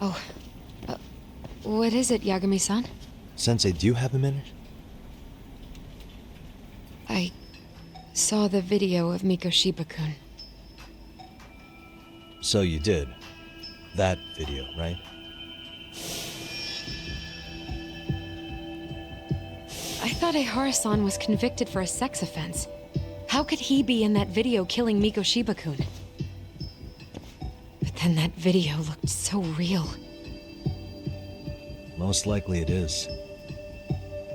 Oh, what is it, Yagami-san? Sensei, do you have a minute? I saw the video of Mikoshiba-kun. So you did. That video, right? I thought Ehara-san was convicted for a sex offense. How could he be in that video killing Mikoshiba-kun? But then that video looked so real. Most likely it is.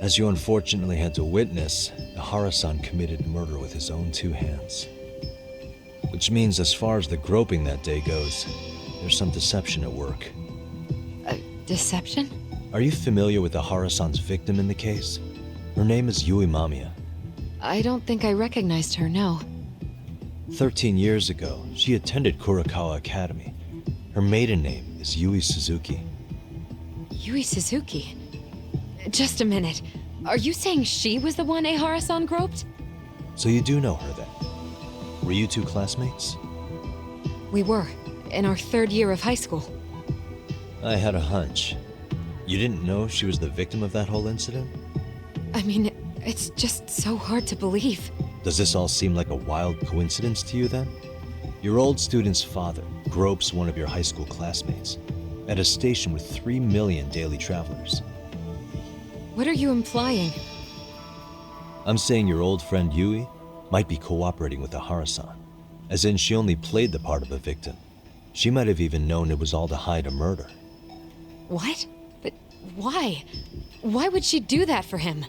As you unfortunately had to witness, Ehara-san committed murder with his own two hands. Which means as far as the groping that day goes, there's some deception at work. Deception? Are you familiar with Ehara-san's victim in the case? Her name is Yui Mamiya. I don't think I recognized her, no. 13 years ago, she attended Kurakawa Academy. Her maiden name is Yui Suzuki. Yui Suzuki? Just a minute. Are you saying she was the one Ehara-san groped? So you do know her then? Were you two classmates? We were, in our third year of high school. I had a hunch. You didn't know she was the victim of that whole incident? I mean, it's just so hard to believe. Does this all seem like a wild coincidence to you then? Your old student's father gropes one of your high school classmates at a station with 3 million daily travelers. What are you implying? I'm saying your old friend Yui might be cooperating with Ehara-san, as in she only played the part of a victim. She might have even known it was all to hide a murder. What? But why? Why would she do that for him?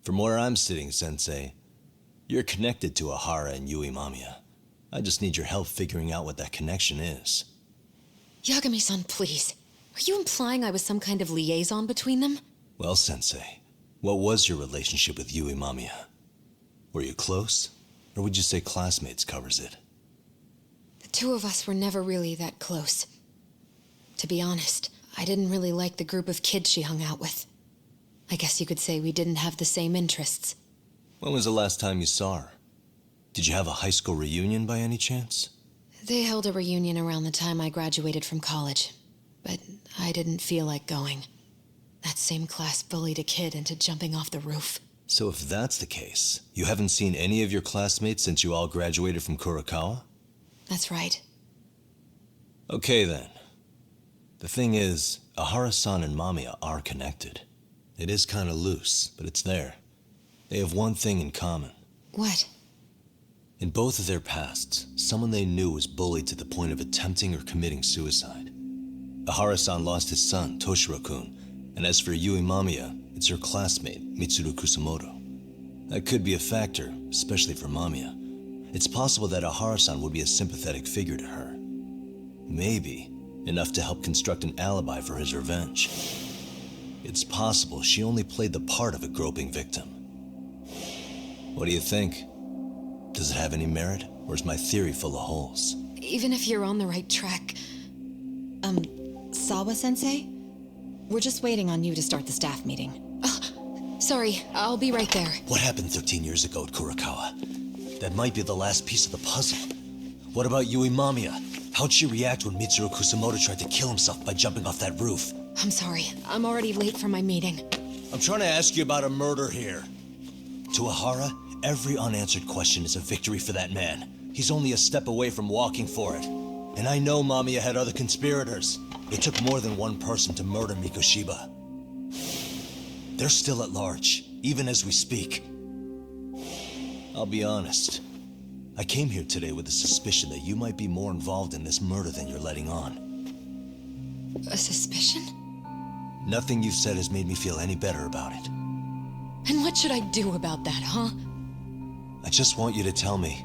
From where I'm sitting, Sensei, you're connected to Ehara and Yui Mamiya. I just need your help figuring out what that connection is. Yagami-san, please. Are you implying I was some kind of liaison between them? Well, Sensei, what was your relationship with Yui Mamiya? Were you close? Or would you say classmates covers it? The two of us were never really that close. To be honest, I didn't really like the group of kids she hung out with. I guess you could say we didn't have the same interests. When was the last time you saw her? Did you have a high school reunion by any chance? They held a reunion around the time I graduated from college, but I didn't feel like going. That same class bullied a kid into jumping off the roof. So if that's the case, you haven't seen any of your classmates since you all graduated from Kurakawa? That's right. Okay then. The thing is, Ehara-san and Mamiya are connected. It is kind of loose, but it's there. They have one thing in common. What? In both of their pasts, someone they knew was bullied to the point of attempting or committing suicide. Ehara-san lost his son, Toshiro-kun, and as for Yui Mamiya, it's her classmate, Mitsuru Kusamoto. That could be a factor, especially for Mamiya. It's possible that Ehara-san would be a sympathetic figure to her. Maybe enough to help construct an alibi for his revenge. It's possible she only played the part of a groping victim. What do you think? Does it have any merit, or is my theory full of holes? Even if you're on the right track... Sawa-sensei? We're just waiting on you to start the staff meeting. Sorry, I'll be right there. What happened 13 years ago at Kurakawa? That might be the last piece of the puzzle. What about Yui Mamiya? How'd she react when Mitsuru Kusamoto tried to kill himself by jumping off that roof? I'm sorry, I'm already late for my meeting. I'm trying to ask you about a murder here. To Ehara, every unanswered question is a victory for that man. He's only a step away from walking for it. And I know Mamiya had other conspirators. It took more than one person to murder Mikoshiba. They're still at large, even as we speak. I'll be honest. I came here today with the suspicion that you might be more involved in this murder than you're letting on. A suspicion? Nothing you've said has made me feel any better about it. And what should I do about that, huh? I just want you to tell me,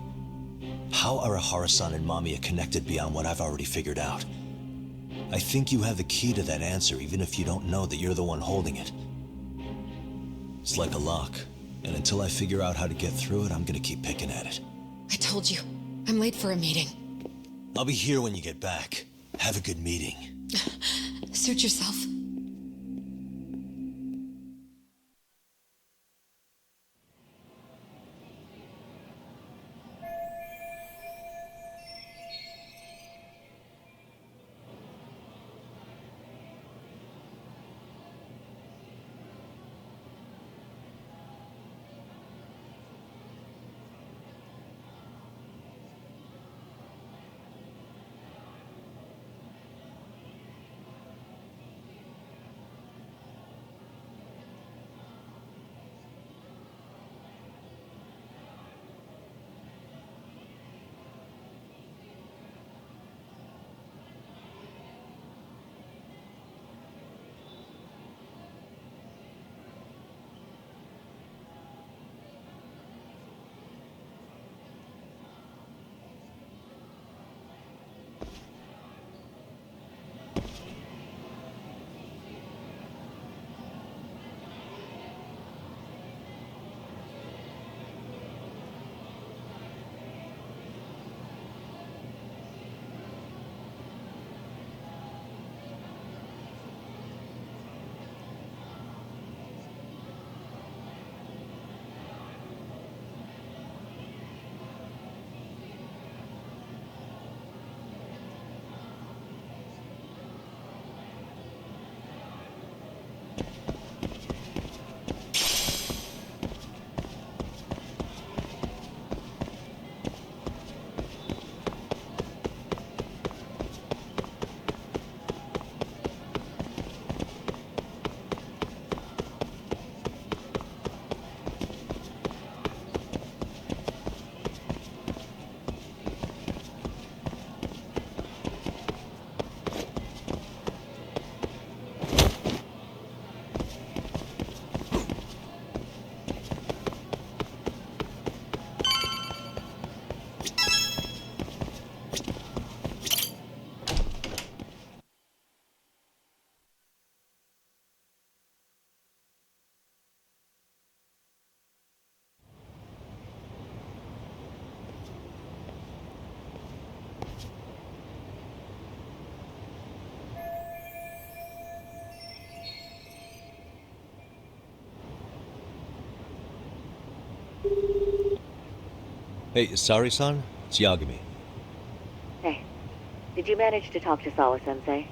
How are Ahara-san and Mamiya connected beyond what I've already figured out? I think you have the key to that answer, even if you don't know that you're the one holding it. It's like a lock, and until I figure out how to get through it, I'm gonna keep picking at it. I told you, I'm late for a meeting. I'll be here when you get back. Have a good meeting. Suit yourself. Hey, sorry-san? It's Yagami. Hey, did you manage to talk to Sawa-sensei?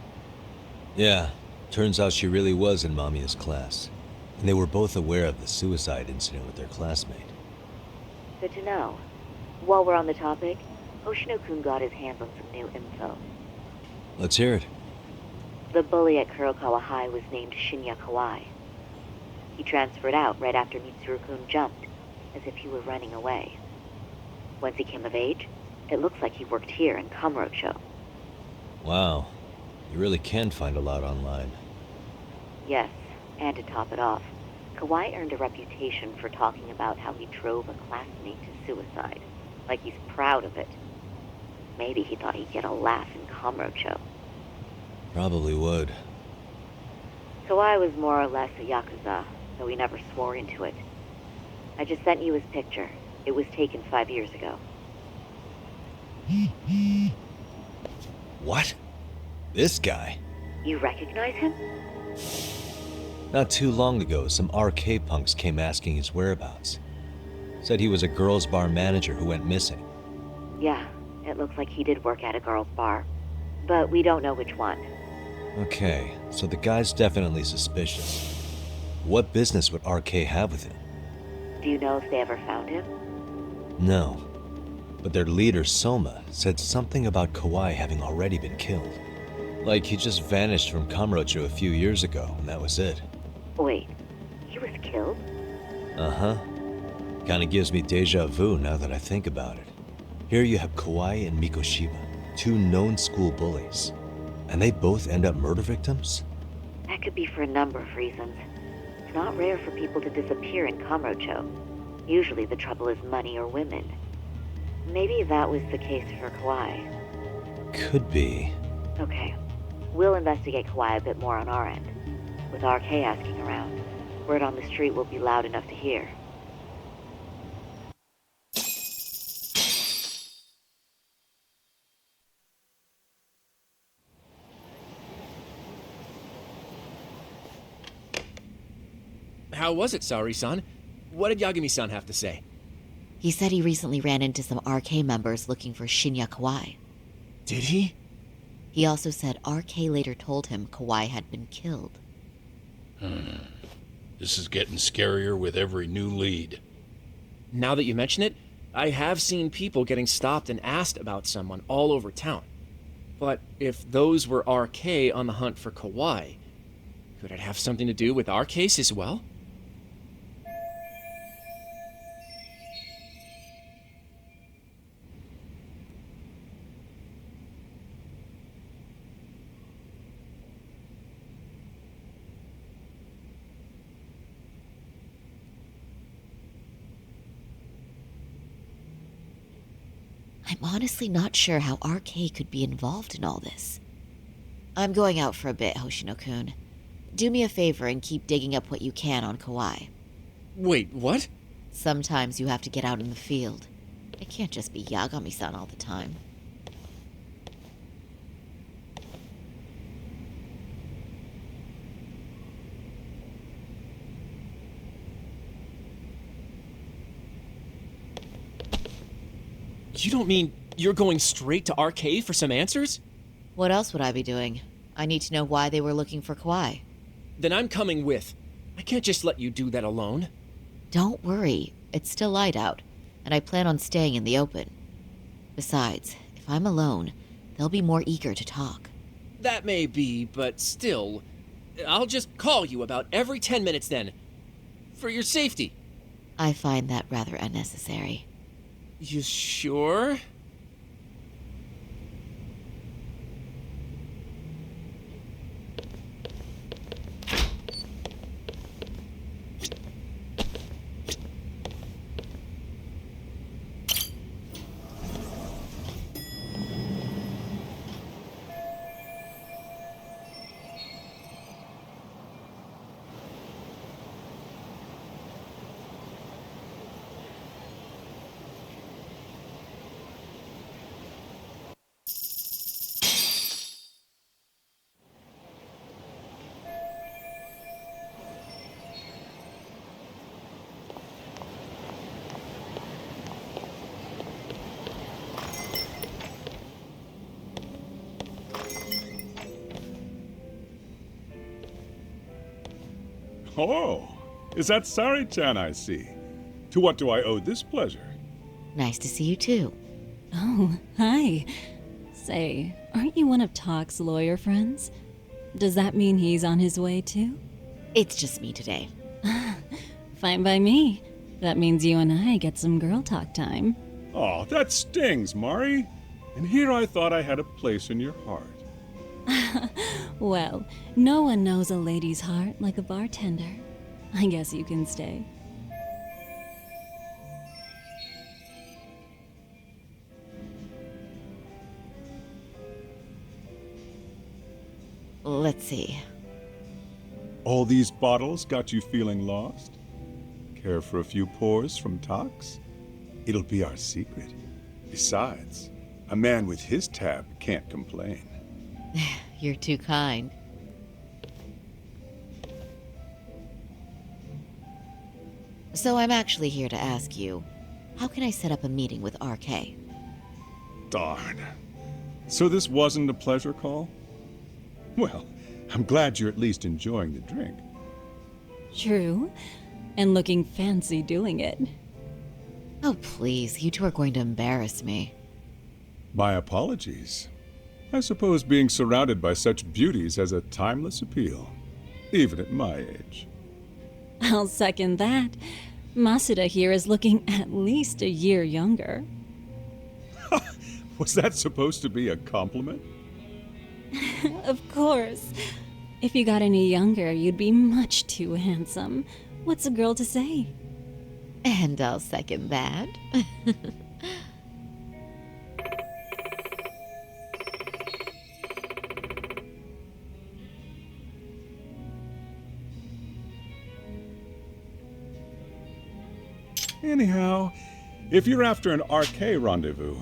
Yeah, turns out she really was in Mamiya's class. And they were both aware of the suicide incident with their classmate. Good to know. While we're on the topic, Hoshino-kun got his hands on some new info. Let's hear it. The bully at Kurokawa High was named Shinya Kawai. He transferred out right after Mitsuru-kun jumped, as if he were running away. Once he came of age, it looks like he worked here in Kamurocho. Wow, you really can find a lot online. Yes, and to top it off, Kawai earned a reputation for talking about how he drove a classmate to suicide, like he's proud of it. Maybe he thought he'd get a laugh in Kamurocho. Probably would. Kawai was more or less a Yakuza, though he never swore into it. I just sent you his picture. It was taken 5 years ago. What? This guy? You recognize him? Not too long ago, some RK punks came asking his whereabouts. Said he was a girls' bar manager who went missing. Yeah, it looks like he did work at a girls' bar. But we don't know which one. Okay, so the guy's definitely suspicious. What business would RK have with him? Do you know if they ever found him? No. But their leader, Soma, said something about Kawai having already been killed. Like he just vanished from Kamurocho a few years ago, and that was it. Wait, he was killed? Uh-huh. Kinda gives me deja vu now that I think about it. Here you have Kawai and Mikoshiba, two known school bullies. And they both end up murder victims? That could be for a number of reasons. It's not rare for people to disappear in Kamurocho. Usually the trouble is money or women. Maybe that was the case for Kawhi. Could be. Okay. We'll investigate Kawhi a bit more on our end. With RK asking around, word on the street will be loud enough to hear. How was it, Saori-san? What did Yagami-san have to say? He said he recently ran into some RK members looking for Shinya Kawai. Did he? He also said RK later told him Kawai had been killed. This is getting scarier with every new lead. Now that you mention it, I have seen people getting stopped and asked about someone all over town. But if those were RK on the hunt for Kawai, could it have something to do with our case as well? I'm honestly not sure how RK could be involved in all this. I'm going out for a bit, Hoshino-kun. Do me a favor and keep digging up what you can on Kawai. Wait, what? Sometimes you have to get out in the field. It can't just be Yagami-san all the time. You don't mean you're going straight to RK for some answers? What else would I be doing? I need to know why they were looking for Kawai. Then I'm coming with. I can't just let you do that alone. Don't worry, it's still light out, and I plan on staying in the open. Besides, if I'm alone, they'll be more eager to talk. That may be, but still, I'll just call you about every 10 minutes then. For your safety. I find that rather unnecessary. You sure? Oh, is that Sari-chan I see? To what do I owe this pleasure? Nice to see you too. Oh, hi. Say, aren't you one of Talk's lawyer friends? Does that mean he's on his way too? It's just me today. Fine by me. That means you and I get some girl talk time. Oh, that stings, Mari. And here I thought I had a place in your heart. Well, no one knows a lady's heart like a bartender. I guess you can stay. Let's see. All these bottles got you feeling lost? Care for a few pours from Tox? It'll be our secret. Besides, a man with his tab can't complain. You're too kind. So I'm actually here to ask you, how can I set up a meeting with RK? Darn. So this wasn't a pleasure call? Well, I'm glad you're at least enjoying the drink. True. And looking fancy doing it. Oh, please, you two are going to embarrass me. My apologies. I suppose being surrounded by such beauties has a timeless appeal, even at my age. I'll second that. Masuda here is looking at least a year younger. Was that supposed to be a compliment? Of course. If you got any younger, you'd be much too handsome. What's a girl to say? And I'll second that. Anyhow, if you're after an RK rendezvous,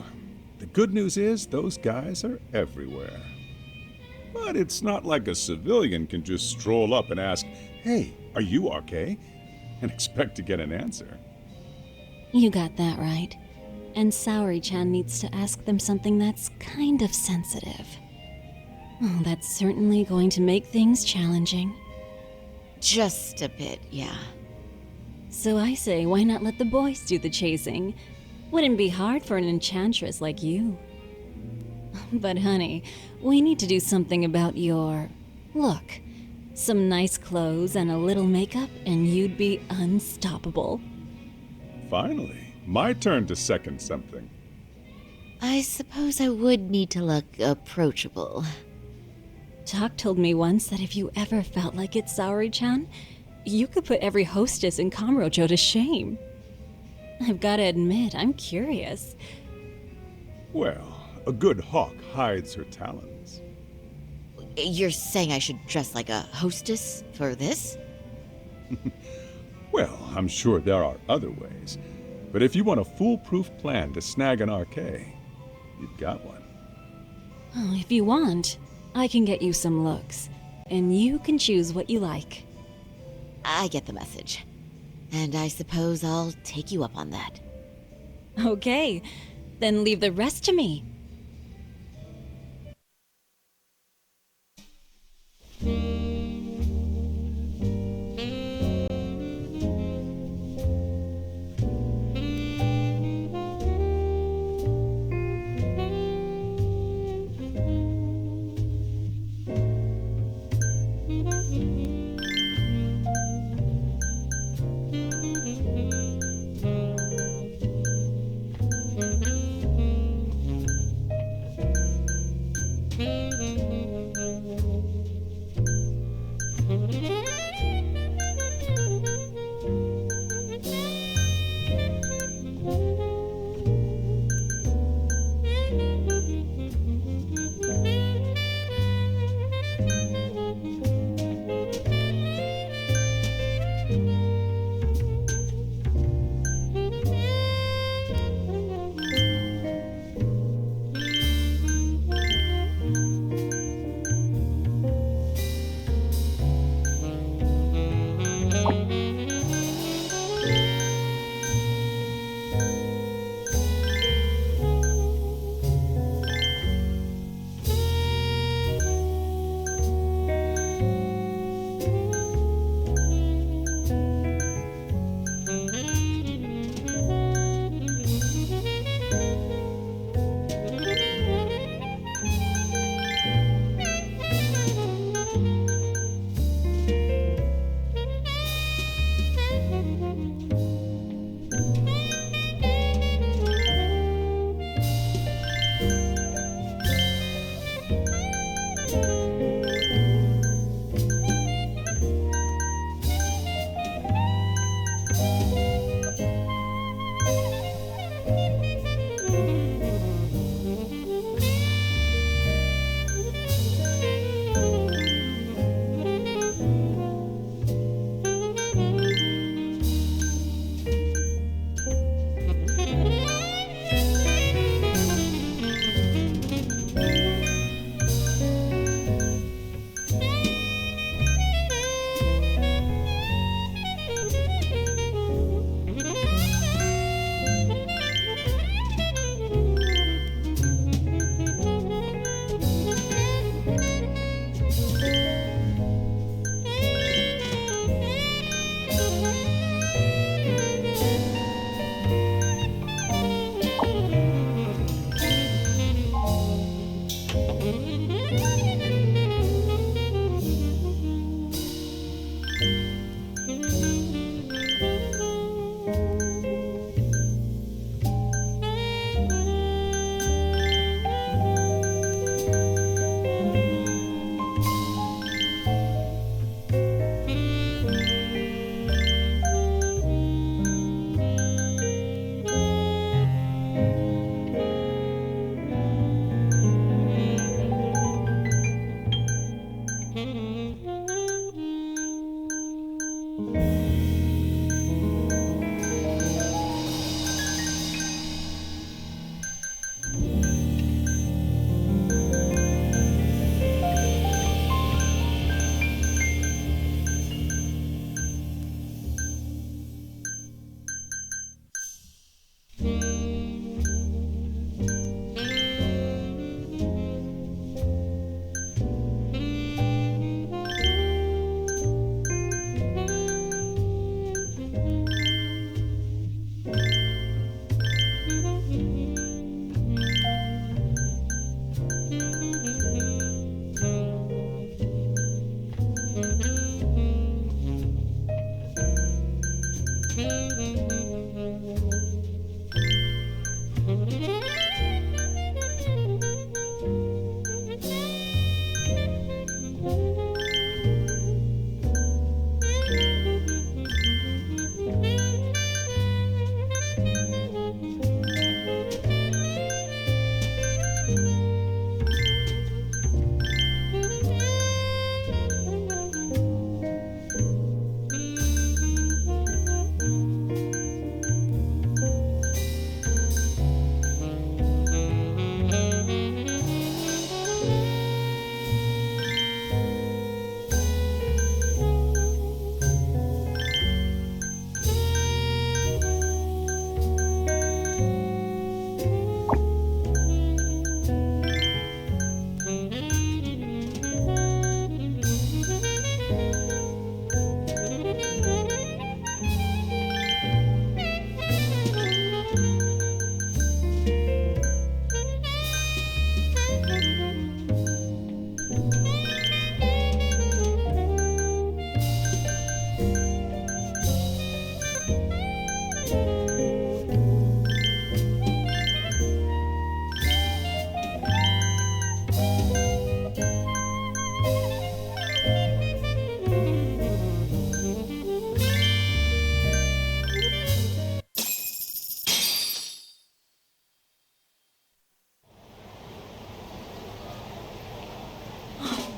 the good news is those guys are everywhere. But it's not like a civilian can just stroll up and ask, "Hey, are you RK?" and expect to get an answer. You got that right. And Saori-chan needs to ask them something that's kind of sensitive. Oh, that's certainly going to make things challenging. Just a bit, yeah. So I say, why not let the boys do the chasing? Wouldn't be hard for an enchantress like you. But honey, we need to do something about your look. Some nice clothes and a little makeup, and you'd be unstoppable. Finally, my turn to second something. I suppose I would need to look approachable. Talk told me once that if you ever felt like it, Saori-chan, you could put every hostess in Kamurocho to shame. I've gotta admit, I'm curious. Well, a good hawk hides her talons. You're saying I should dress like a hostess for this? Well, I'm sure there are other ways. But if you want a foolproof plan to snag an RK, you've got one. Oh, if you want, I can get you some looks, and you can choose what you like. I get the message. And I suppose I'll take you up on that. Okay, then leave the rest to me.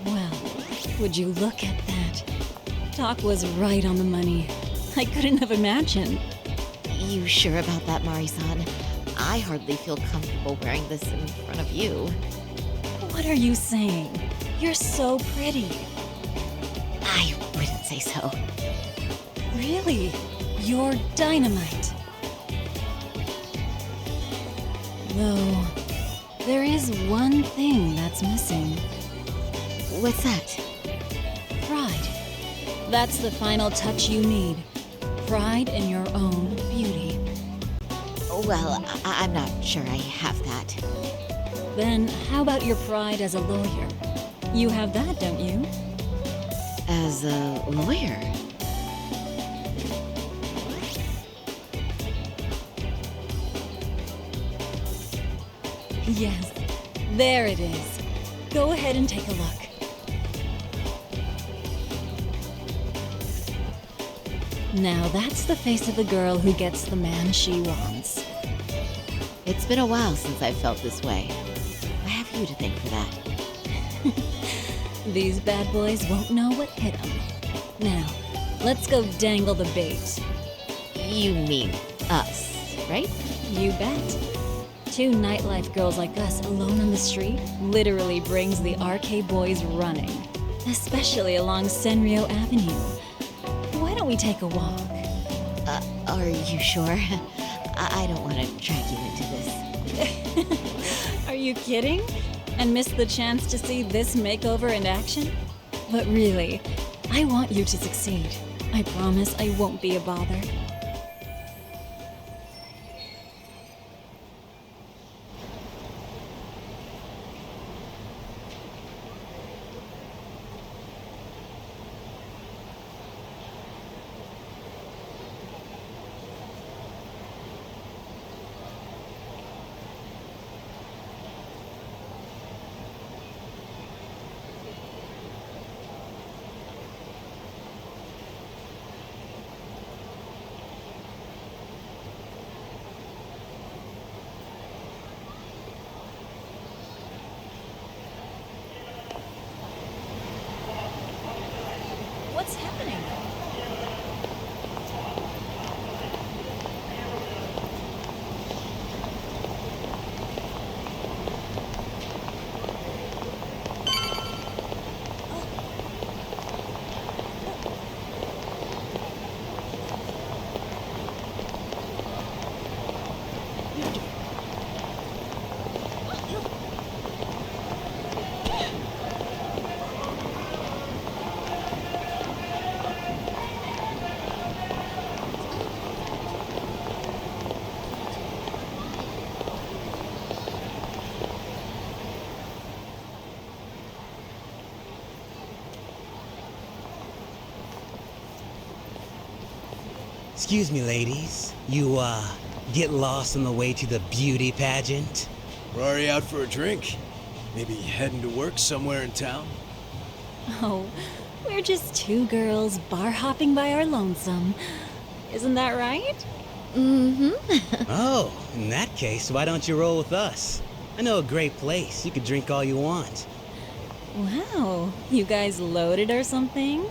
Well, would you look at that? Doc was right on the money. I couldn't have imagined. You sure about that, Mari-san? I hardly feel comfortable wearing this in front of you. What are you saying? You're so pretty. I wouldn't say so. Really? You're dynamite. Though, there is one thing that's missing. What's that? Pride. That's the final touch you need. Pride in your own beauty. Well, I'm not sure I have that. Then how about your pride as a lawyer? You have that, don't you? As a lawyer? Yes, there it is. Go ahead and take a look. Now that's the face of the girl who gets the man she wants. It's been a while since I've felt this way. I have you to thank for that. These bad boys won't know what hit them. Now, let's go dangle the bait. You mean us, right? You bet. Two nightlife girls like us alone on the street literally brings the RK boys running. Especially along Senryo Avenue. Why don't we take a walk? Are you sure? I don't want to drag you into this. Are you kidding? And miss the chance to see this makeover in action? But really, I want you to succeed. I promise I won't be a bother. Excuse me, ladies. You, get lost on the way to the beauty pageant? We're already out for a drink. Maybe heading to work somewhere in town? Oh, we're just two girls bar hopping by our lonesome. Isn't that right? Oh, in that case, why don't you roll with us? I know a great place. You could drink all you want. Wow, you guys loaded or something?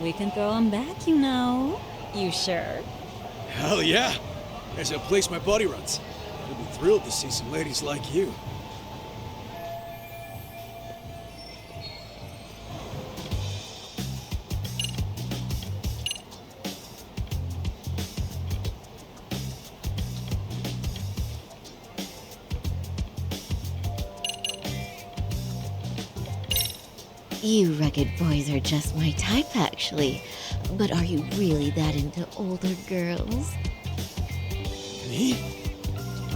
We can throw 'em back, you know. You sure? Hell yeah! There's a place my buddy runs. He'll be thrilled to see some ladies like you. You rugged boys are just my type, actually. But are you really that into older girls? Me?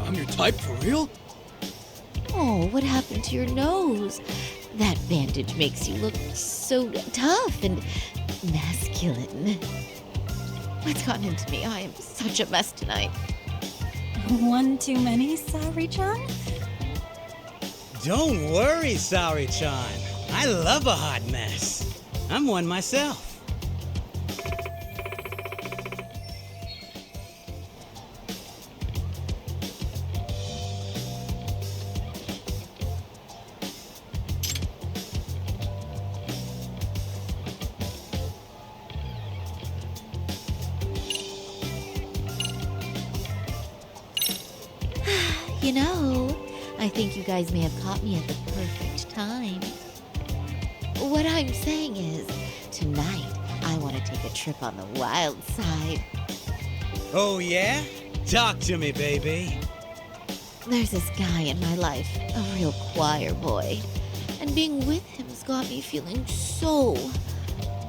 I'm your type for real? Oh, what happened to your nose? That bandage makes you look so tough and masculine. What's gotten into me? I am such a mess tonight. One too many, Saori-chan? Don't worry, Saori-chan. I love a hot mess. I'm one myself. You know, I think you guys may have caught me at the perfect time. What I'm saying is, tonight, I want to take a trip on the wild side. Oh, yeah? Talk to me, baby. There's this guy in my life, a real choir boy. And being with him's got me feeling so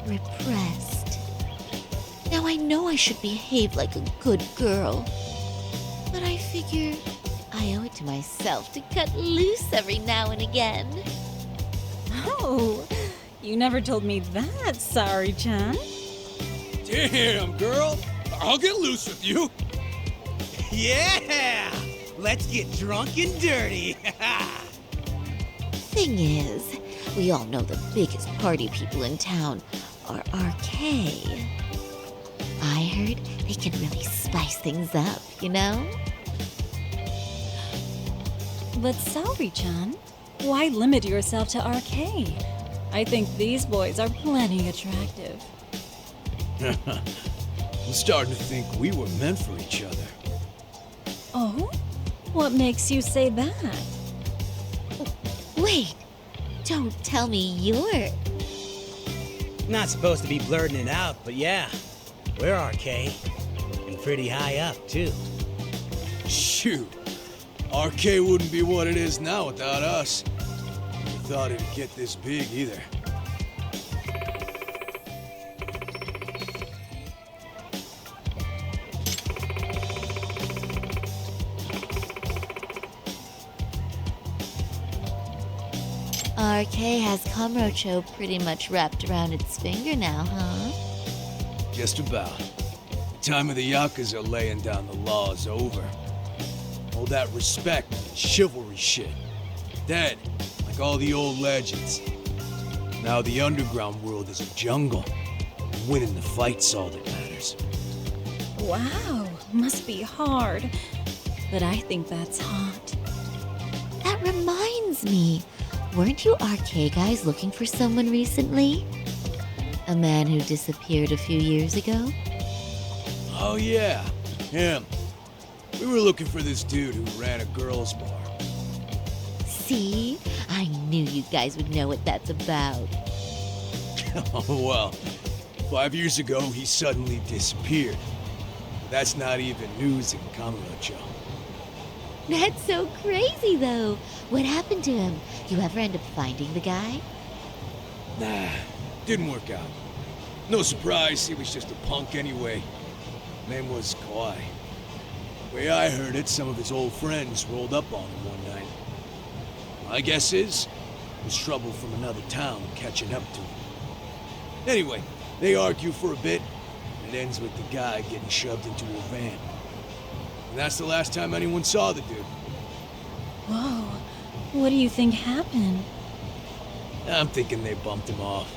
repressed. Now I know I should behave like a good girl. But I figure I owe it to myself to cut loose every now and again. Oh, you never told me that, Saori-chan. Damn, girl! I'll get loose with you! Yeah! Let's get drunk and dirty. Thing is, we all know the biggest party people in town are RK. I heard they can really spice things up, you know? But Saori-chan, why limit yourself to RK? I think these boys are plenty attractive. I'm starting to think we were meant for each other. Oh? What makes you say that? Wait, don't tell me you're... Not supposed to be blurting it out, but yeah, we're RK. And pretty high up, too. Shoot. RK wouldn't be what it is now without us. Never thought it'd get this big either. RK has Kamurocho pretty much wrapped around its finger now, huh? Just about. The time of the Yakuza laying down the law is over. All that respect and chivalry shit. Dead, like all the old legends. Now the underground world is a jungle. And winning the fight's all that matters. Wow, must be hard. But I think that's hot. That reminds me. Weren't you RK guys looking for someone recently? A man who disappeared a few years ago? Oh yeah, him. We were looking for this dude who ran a girls' bar. See? I knew you guys would know what that's about. Oh well, 5 years ago he suddenly disappeared. That's not even news in Kamurocho. That's so crazy, though. What happened to him? You ever end up finding the guy? Nah, didn't work out. No surprise, he was just a punk anyway. Name was Kawhi. Way I heard it, some of his old friends rolled up on him one night. My guess is, it was trouble from another town catching up to him. Anyway, they argue for a bit, it ends with the guy getting shoved into a van. And that's the last time anyone saw the dude. Whoa. What do you think happened? I'm thinking they bumped him off.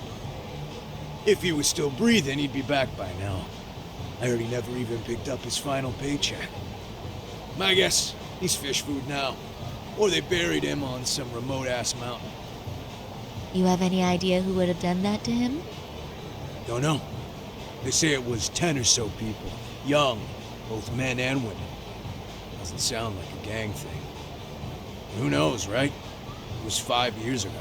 If he was still breathing, he'd be back by now. I heard he never even picked up his final paycheck. My guess, he's fish food now. Or they buried him on some remote-ass mountain. You have any idea who would have done that to him? Don't know. They say it was 10 or so people. Young, both men and women. Doesn't sound like a gang thing. Who knows, right? It was 5 years ago.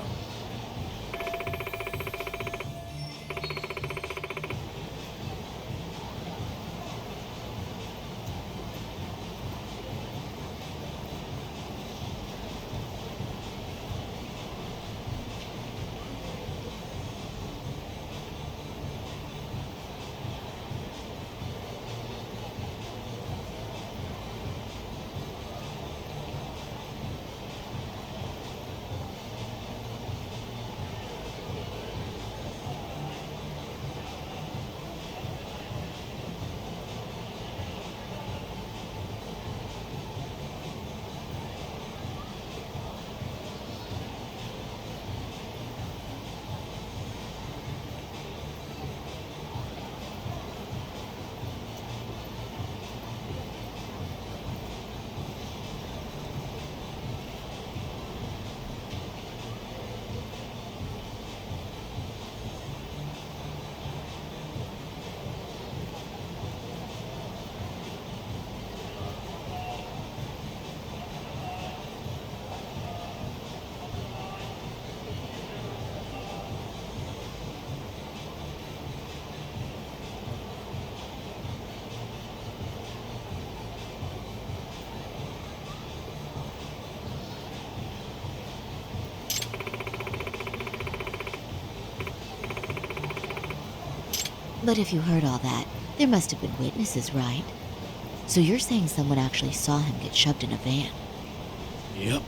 But if you heard all that, there must have been witnesses, right? So you're saying someone actually saw him get shoved in a van? Yep.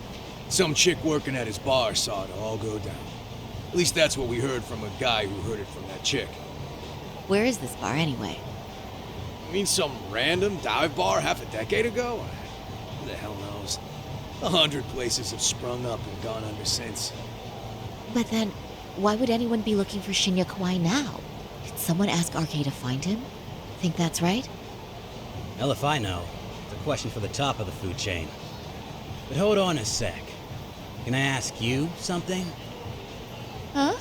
Some chick working at his bar saw it all go down. At least that's what we heard from a guy who heard it from that chick. Where is this bar anyway? You mean some random dive bar half a decade ago? Who the hell knows? 100 places have sprung up and gone under since. But then, why would anyone be looking for Shinya Kawai now? Did someone ask RK to find him? Think that's right? Hell if I know. It's a question for the top of the food chain. But hold on a sec. Can I ask you something? Huh?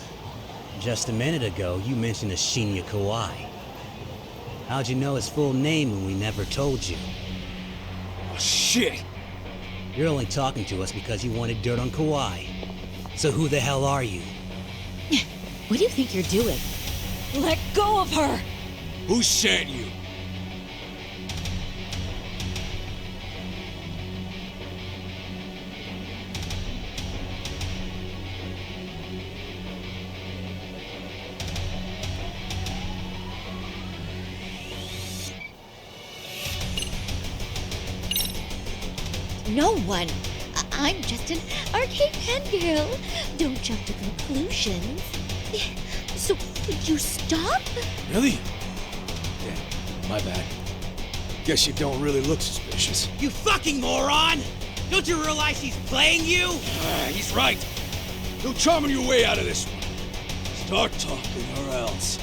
Just a minute ago, you mentioned a Shinya Kawai. How'd you know his full name when we never told you? Oh, shit! You're only talking to us because you wanted dirt on Kawai. So who the hell are you? What do you think you're doing? Let go of her! Who sent you? No one. I'm just an arcade fangirl. Don't jump to conclusions. So, did you stop? Really? Yeah, my bad. Guess you don't really look suspicious. You fucking moron! Don't you realize he's playing you? He's right. No charming your way out of this one. Start talking or else.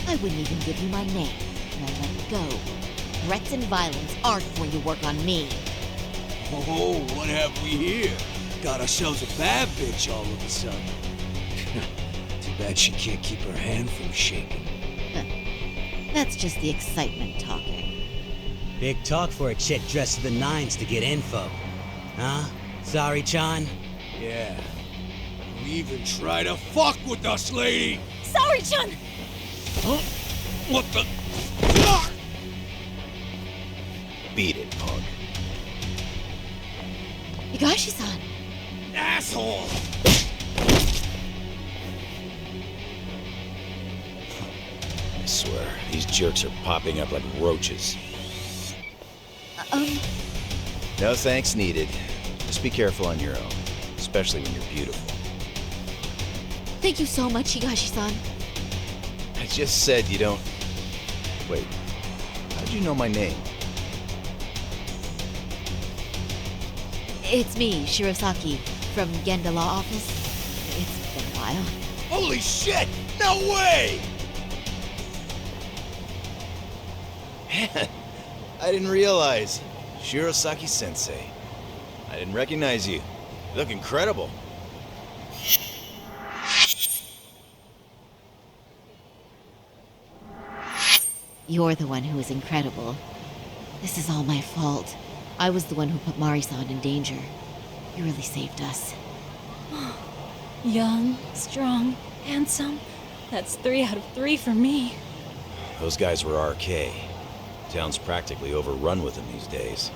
I wouldn't even give you my name. And I let go. Threats and violence aren't going to work on me. Oh, what have we here? Got ourselves a bad bitch all of a sudden. Too bad she can't keep her hand from shaking. That's just the excitement talking. Big talk for a chick dressed to the nines to get info. Huh? Sorry, Chan? Yeah. Don't even try to fuck with us, lady! Sorry, Chun! Huh? What the? Beat it, punk. Higashi-san! Asshole! I swear, these jerks are popping up like roaches. No thanks needed. Just be careful on your own, especially when you're beautiful. Thank you so much, Higashi-san. I just said you don't... Wait, how'd you know my name? It's me, Shirosaki, from Genda Law Office. It's been a while. Holy shit! No way! Man, I didn't realize. Shirosaki-sensei. I didn't recognize you. You look incredible. You're the one who is incredible. This is all my fault. I was the one who put Mari-san in danger. You really saved us. Young, strong, handsome. That's 3 out of 3 for me. Those guys were RK. Town's practically overrun with them these days.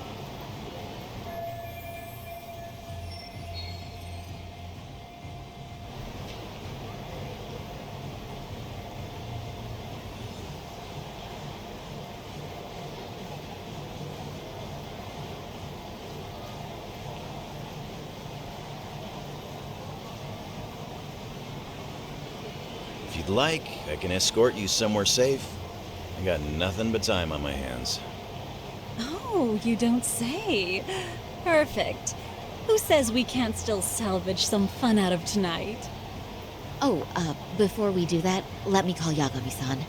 If you'd like, I can escort you somewhere safe. I got nothing but time on my hands. Oh, you don't say. Perfect. Who says we can't still salvage some fun out of tonight? Oh, before we do that, let me call Yagami-san.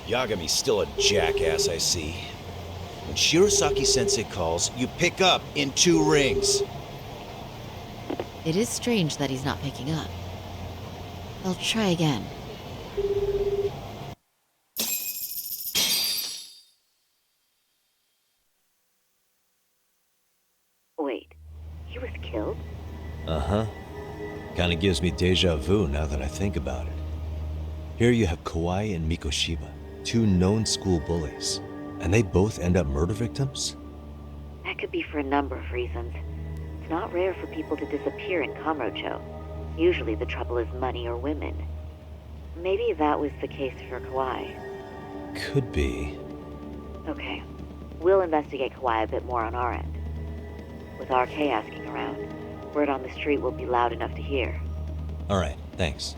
Yagami's still a jackass, I see. When Shirosaki-sensei calls, you pick up in 2 rings. It is strange that he's not picking up. I'll try again. Wait, he was killed? Uh-huh. Kinda gives me deja vu now that I think about it. Here you have Kawai and Mikoshiba, 2 known school bullies, and they both end up murder victims? That could be for a number of reasons. It's not rare for people to disappear in Kamurocho. Usually the trouble is money or women. Maybe that was the case for Kawai. Could be. Okay, we'll investigate Kawai a bit more on our end. With RK asking around, word on the street will be loud enough to hear. Alright, thanks.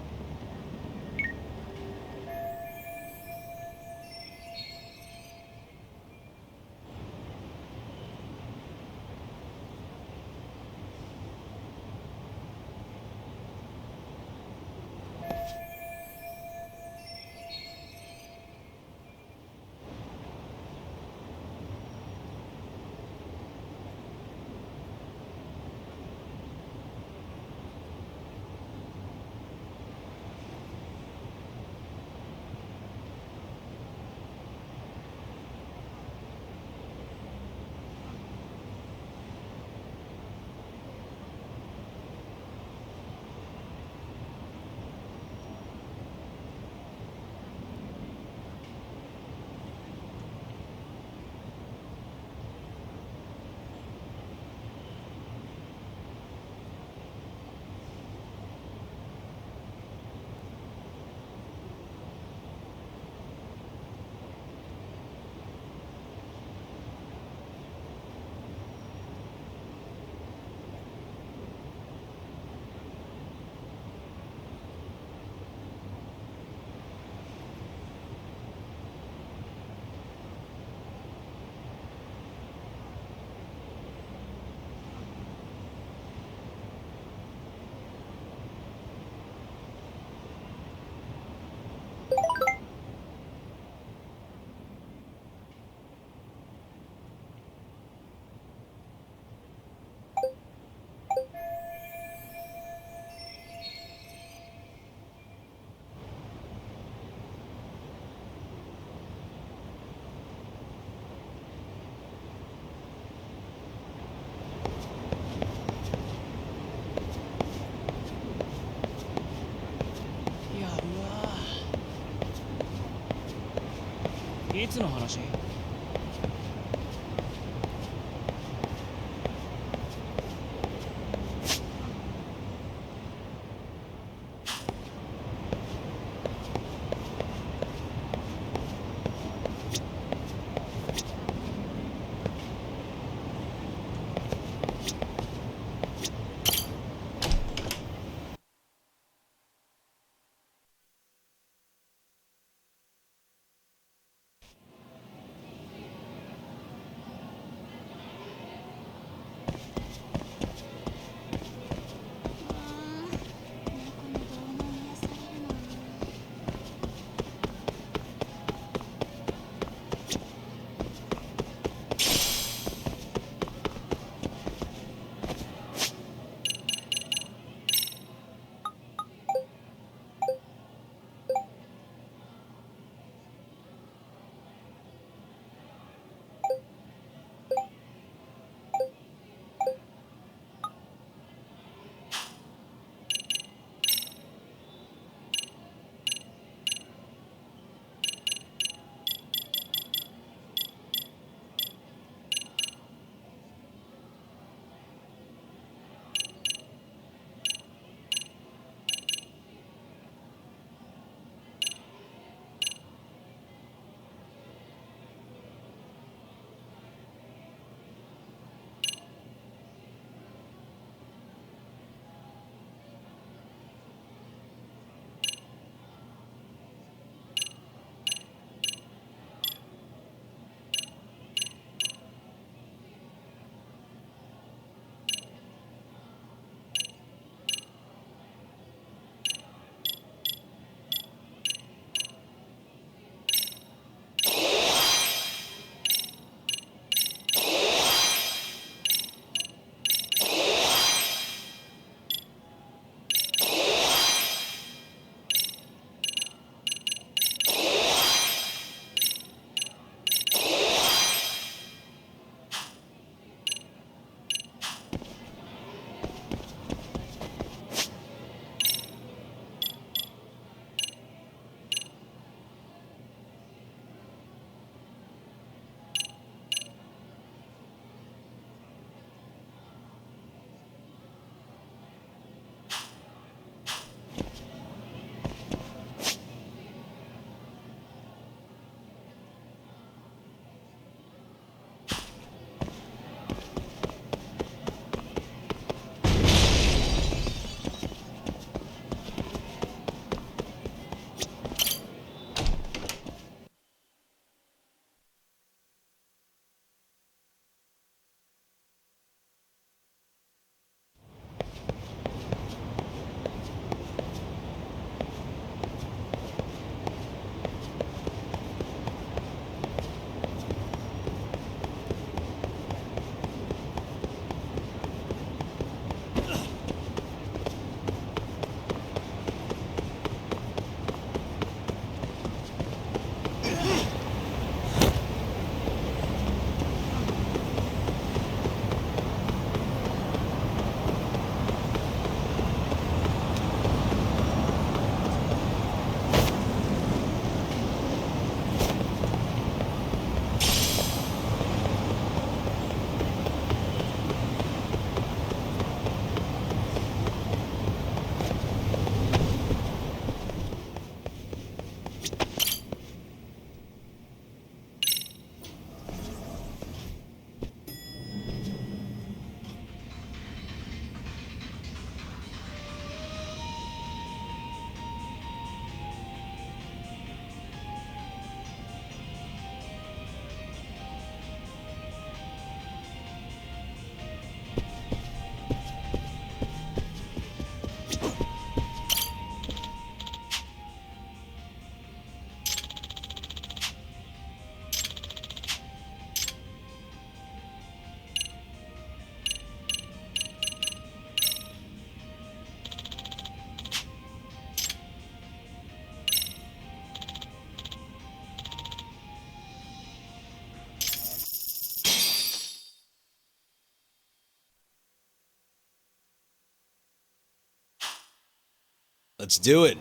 Let's do it.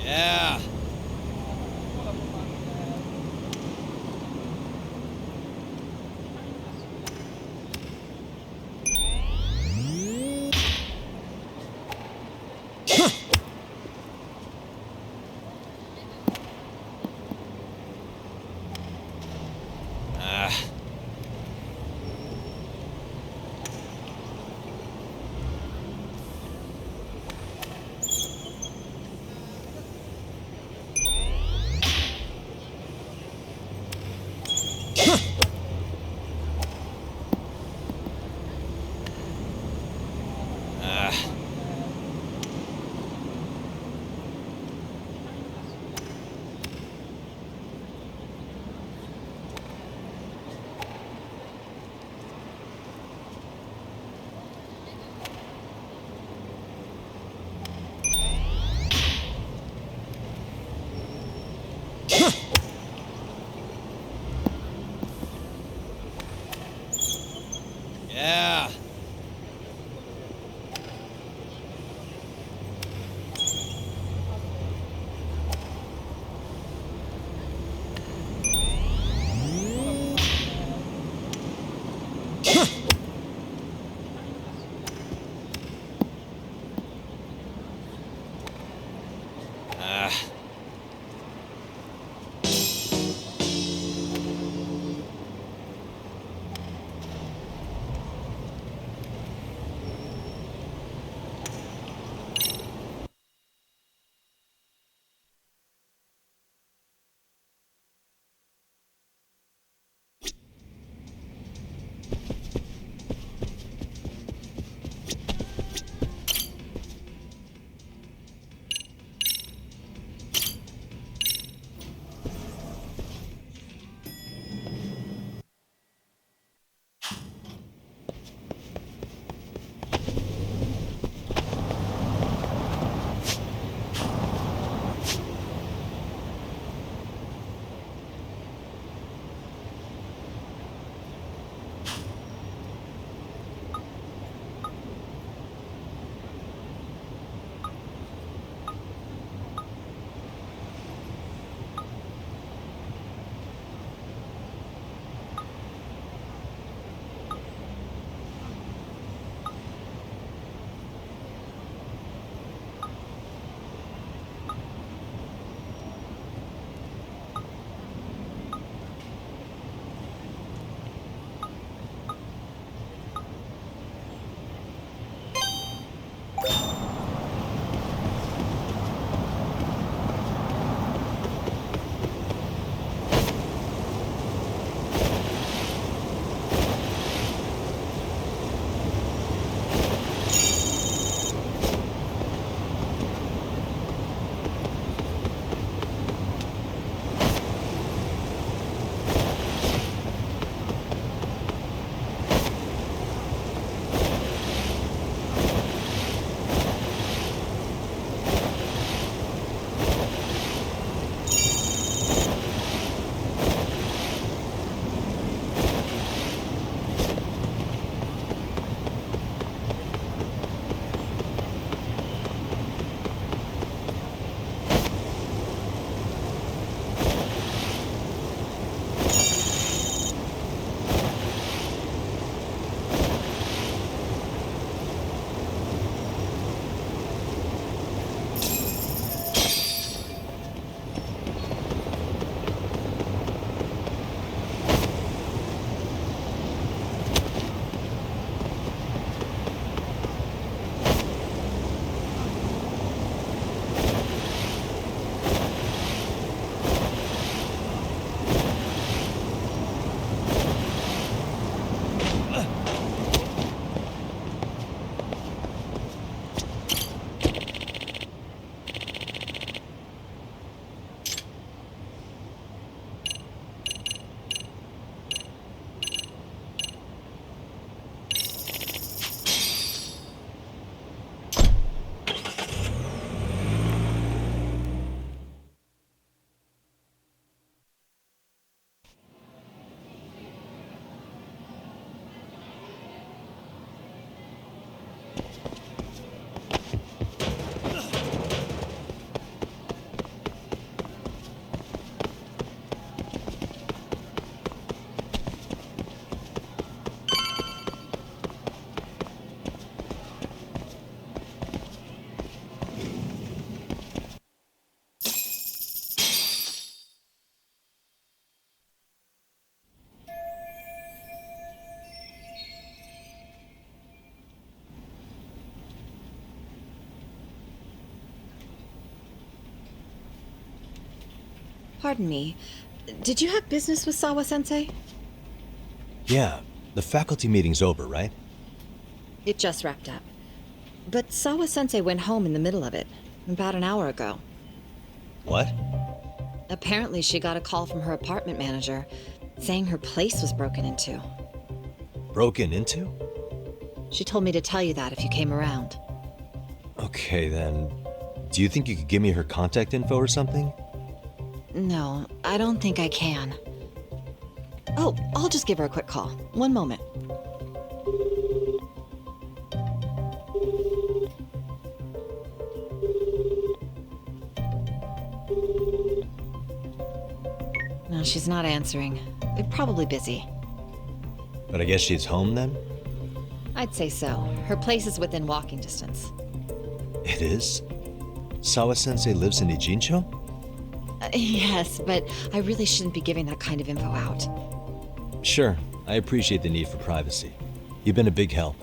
Yeah. Pardon me. Did you have business with Sawa-sensei? Yeah, the faculty meeting's over, right? It just wrapped up. But Sawa-sensei went home in the middle of it, about an hour ago. What? Apparently she got a call from her apartment manager, saying her place was broken into. Broken into? She told me to tell you that if you came around. Okay, then. Do you think you could give me her contact info or something? No, I don't think I can. Oh, I'll just give her a quick call. One moment. No, she's not answering. They're probably busy. But I guess she's home then? I'd say so. Her place is within walking distance. It is? Sawa-sensei lives in Ijincho? Yes, but I really shouldn't be giving that kind of info out. Sure, I appreciate the need for privacy. You've been a big help.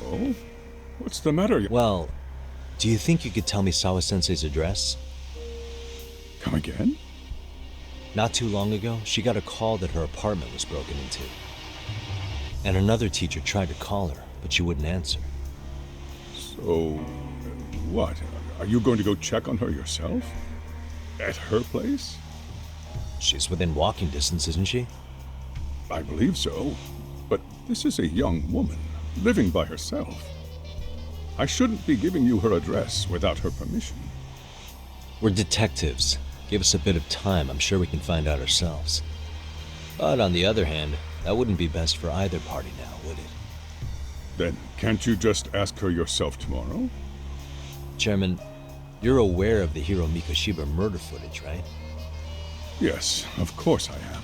Oh? What's the matter? Well, do you think you could tell me Sawa-sensei's address? Come again? Not too long ago, she got a call that her apartment was broken into. And another teacher tried to call her, but she wouldn't answer. So, what? Are you going to go check on her yourself? At her place? She's within walking distance, isn't she? I believe so. But this is a young woman, living by herself. I shouldn't be giving you her address without her permission. We're detectives. Give us a bit of time, I'm sure we can find out ourselves. But on the other hand, that wouldn't be best for either party now, would it? Then can't you just ask her yourself tomorrow? Chairman, you're aware of the Hiro Mikoshiba murder footage, right? Yes, of course I am.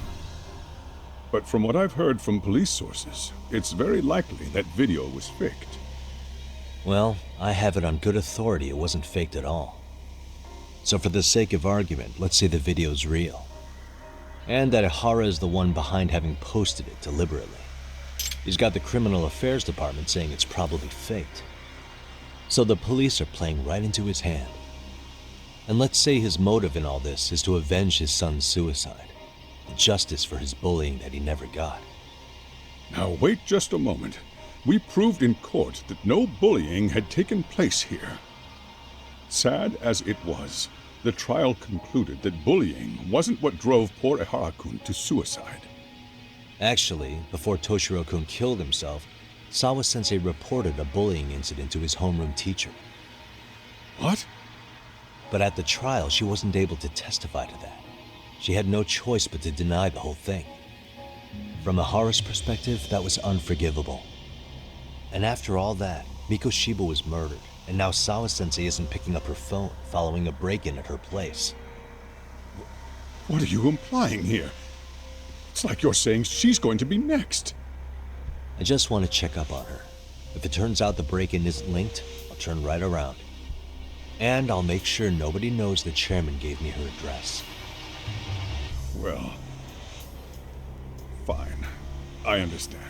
But from what I've heard from police sources, it's very likely that video was faked. Well, I have it on good authority it wasn't faked at all. So for the sake of argument, let's say the video's real. And that Ihara is the one behind having posted it deliberately. He's got the criminal affairs department saying it's probably faked. So the police are playing right into his hand. And let's say his motive in all this is to avenge his son's suicide. The justice for his bullying that he never got. Now wait just a moment. We proved in court that no bullying had taken place here. Sad as it was, the trial concluded that bullying wasn't what drove poor Ihara-kun to suicide. Actually, before Toshiro-kun killed himself, Sawa-sensei reported a bullying incident to his homeroom teacher. What? But at the trial, she wasn't able to testify to that. She had no choice but to deny the whole thing. From Ihara's perspective, that was unforgivable. And after all that, Mikoshiba was murdered, and now Sawa-sensei isn't picking up her phone following a break-in at her place. What are you implying here? It's like you're saying she's going to be next. I just want to check up on her. If it turns out the break-in isn't linked, I'll turn right around. And I'll make sure nobody knows the chairman gave me her address. Well, fine. I understand.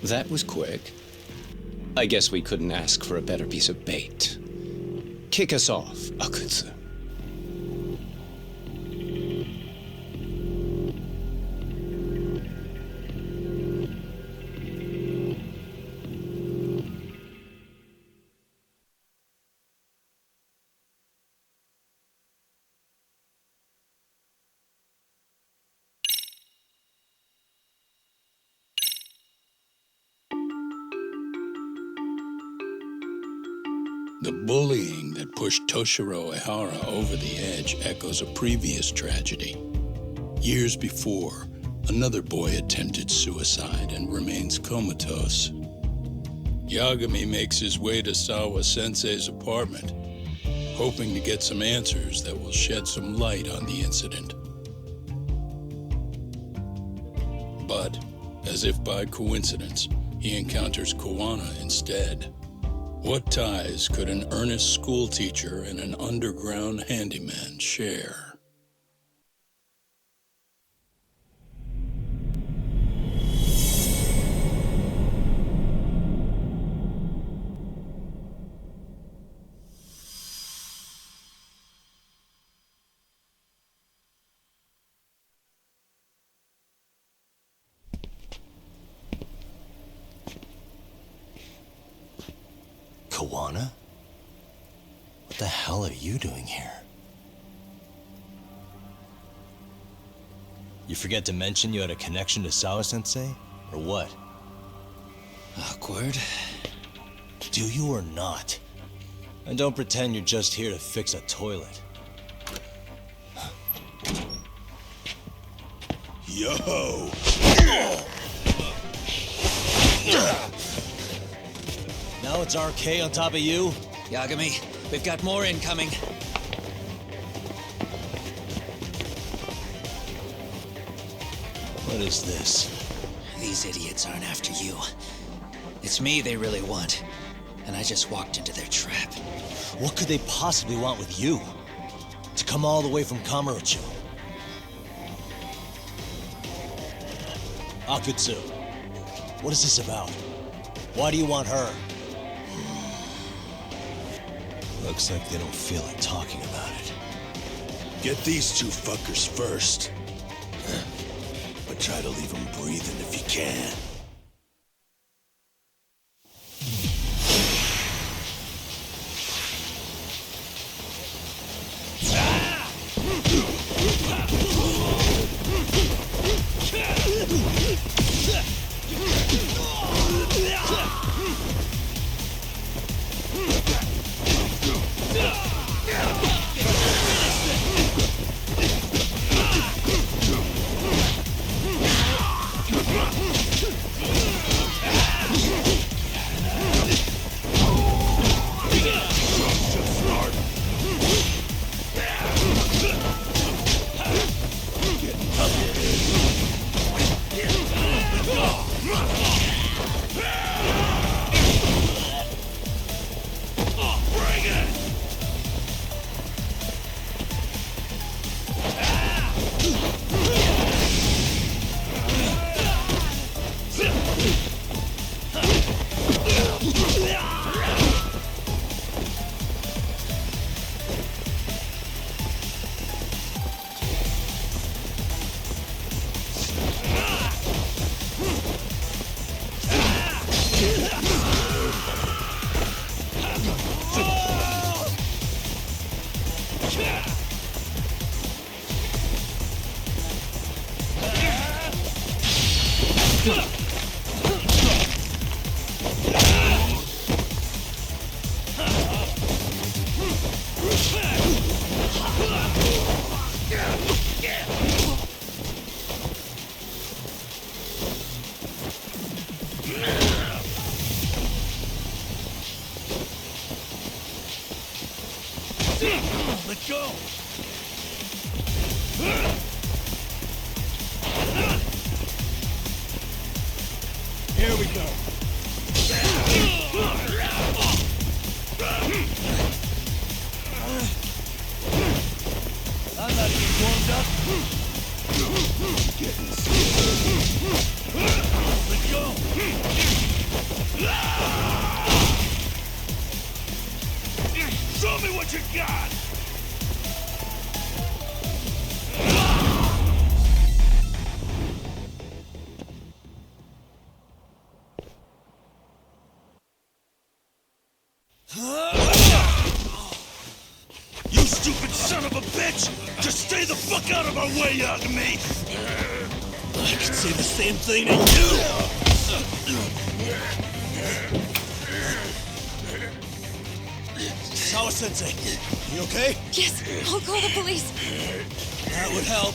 That was quick. I guess we couldn't ask for a better piece of bait. Kick us off, Akutsu. The bullying that pushed Toshiro Ehara over the edge echoes a previous tragedy. Years before, another boy attempted suicide and remains comatose. Yagami makes his way to Sawa-sensei's apartment, hoping to get some answers that will shed some light on the incident. But, as if by coincidence, he encounters Kawana instead. What ties could an earnest schoolteacher and an underground handyman share? Kawana? What the hell are you doing here? You forget to mention you had a connection to Sawa-sensei? Or what? Awkward. Do you or not? And don't pretend you're just here to fix a toilet. Yo! Now it's RK on top of you? Yagami, we've got more incoming. What is this? These idiots aren't after you. It's me they really want. And I just walked into their trap. What could they possibly want with you? To come all the way from Kamurocho? Akutsu, what is this about? Why do you want her? Looks like they don't feel like talking about it. Get these two fuckers first. But try to leave them breathing if you can. Let go! Here we go. I'm not even warmed up. Getting sick. Let go! you got! You stupid son of a bitch! Just stay the fuck out of our way, Yagami! I could say the same thing to you! Sawa-sensei, you okay? Yes, I'll call the police. That would help.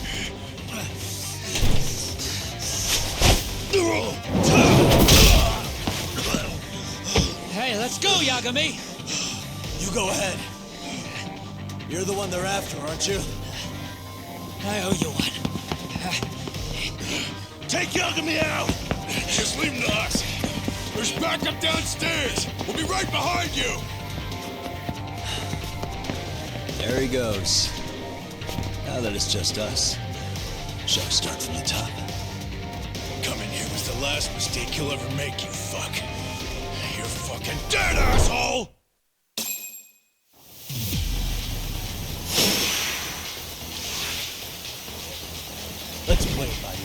Hey, let's go, Yagami! You go ahead. You're the one they're after, aren't you? I owe you one. Take Yagami out! Just leave him to us. There's backup downstairs. We'll be right behind you. There he goes. Now that it's just us, shall we start from the top? Coming here was the last mistake you'll ever make, you fuck. You're fucking dead, asshole! Let's play it by ear.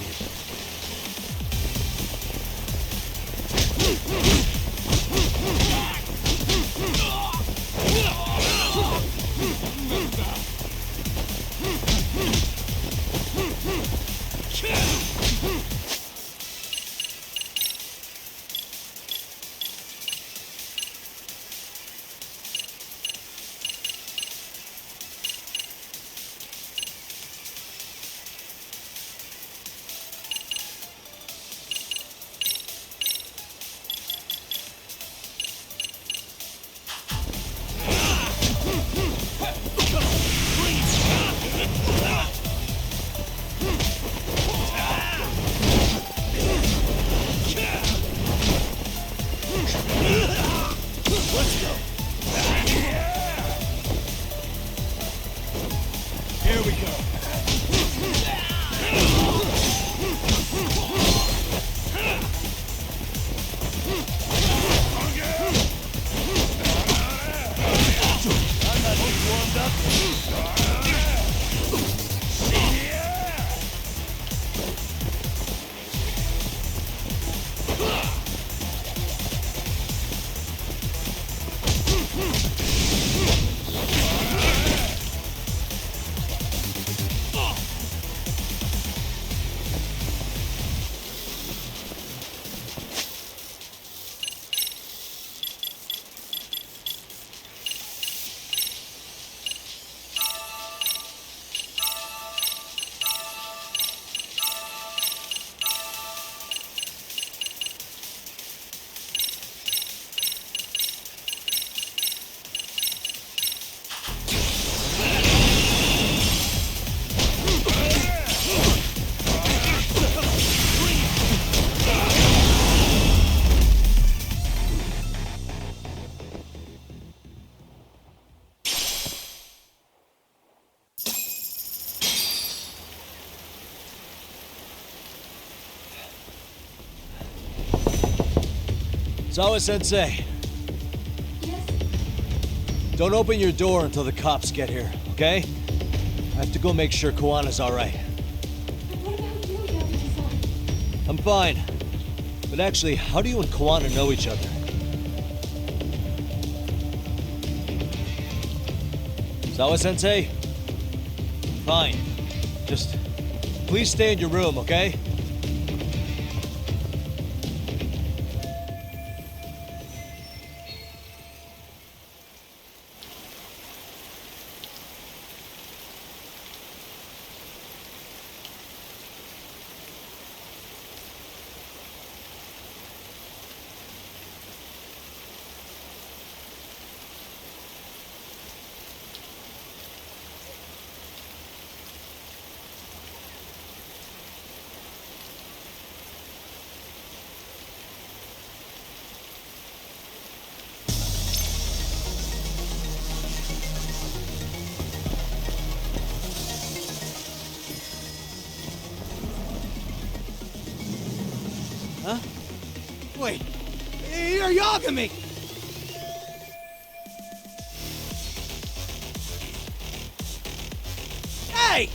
Here we go. I'm not warmed up. Sawa-sensei. Yes? Don't open your door until the cops get here, okay? I have to go make sure Koana's alright. What about you, Yagami-san? I'm fine. But actually, how do you and Koana know each other? Sawa-sensei? Fine. Just please stay in your room, okay? Huh? Wait, you're Yagami! Hey!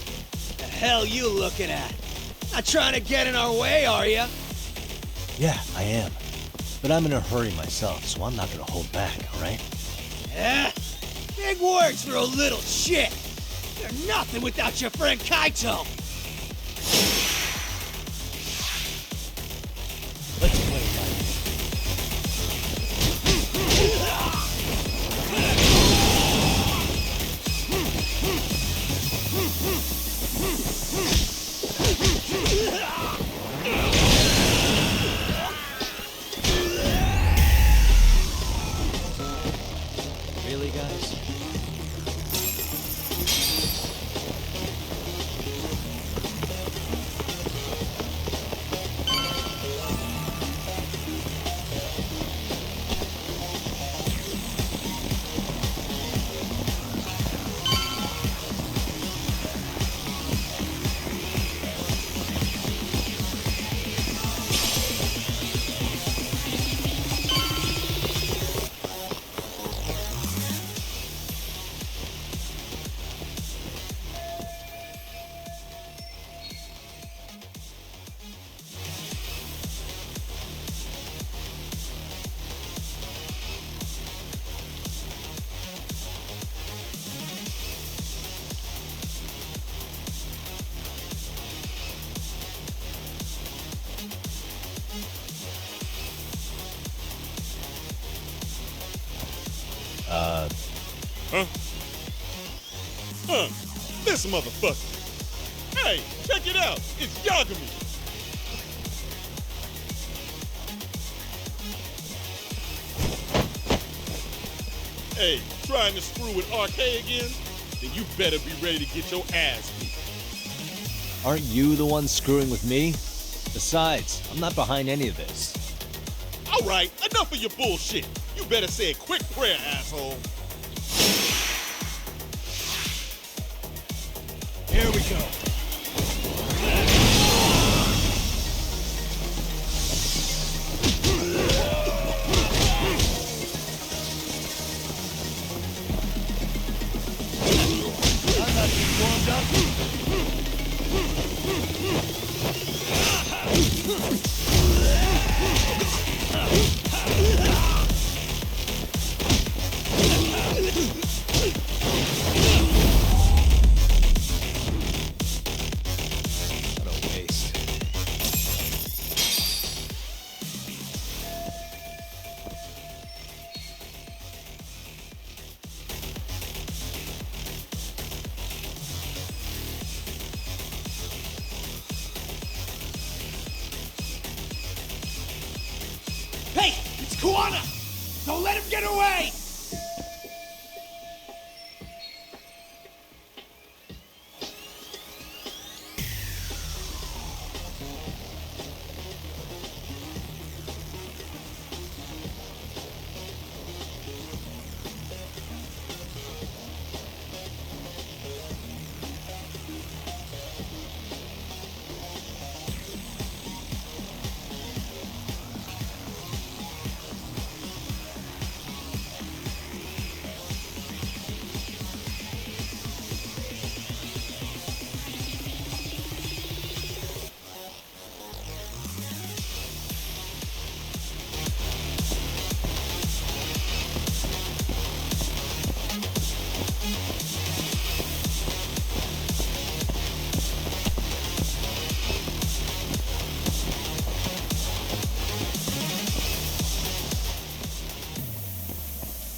The hell you looking at? Not trying to get in our way, are ya? Yeah, I am. But I'm in a hurry myself, so I'm not gonna hold back, alright? Yeah? Big words for a little shit. You're nothing without your friend Kaito. Let's play it like Really, guys? This motherfucker. Hey, check it out. It's Yagami. Hey, trying to screw with RK again? Then you better be ready to get your ass beat. Aren't you the one screwing with me? Besides, I'm not behind any of this. All right, enough of your bullshit. You better say a quick prayer, asshole. Here we go. I'm not even warmed What a waste. Hey, it's Kuwana! Don't let him get away!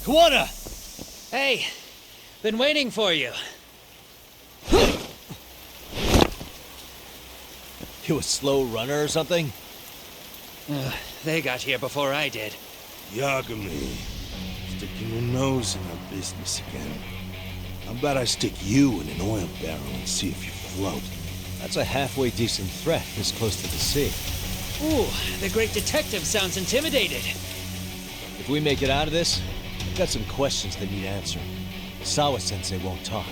Kuwana! Hey, been waiting for you. You a slow runner or something? They got here before I did. Yagami, sticking your nose in our business again. How about I stick you in an oil barrel and see if you float? That's a halfway decent threat this close to the sea. Ooh, the great detective sounds intimidated. If we make it out of this, I've got some questions that need answered. Sawa-sensei won't talk.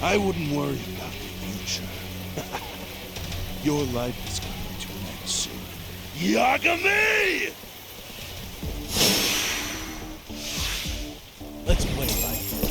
I wouldn't worry about the future. Your life is coming to an end soon. Yagami! Let's play it by ear.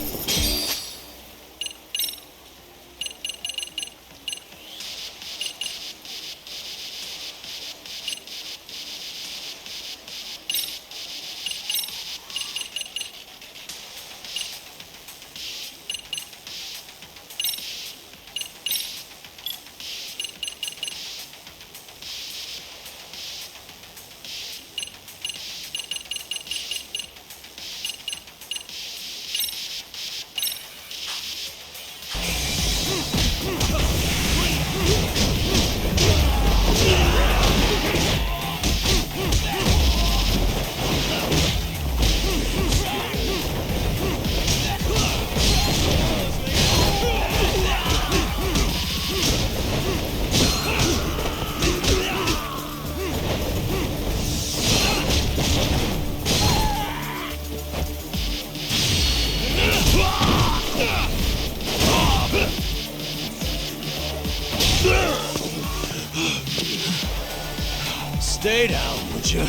stay down, would you?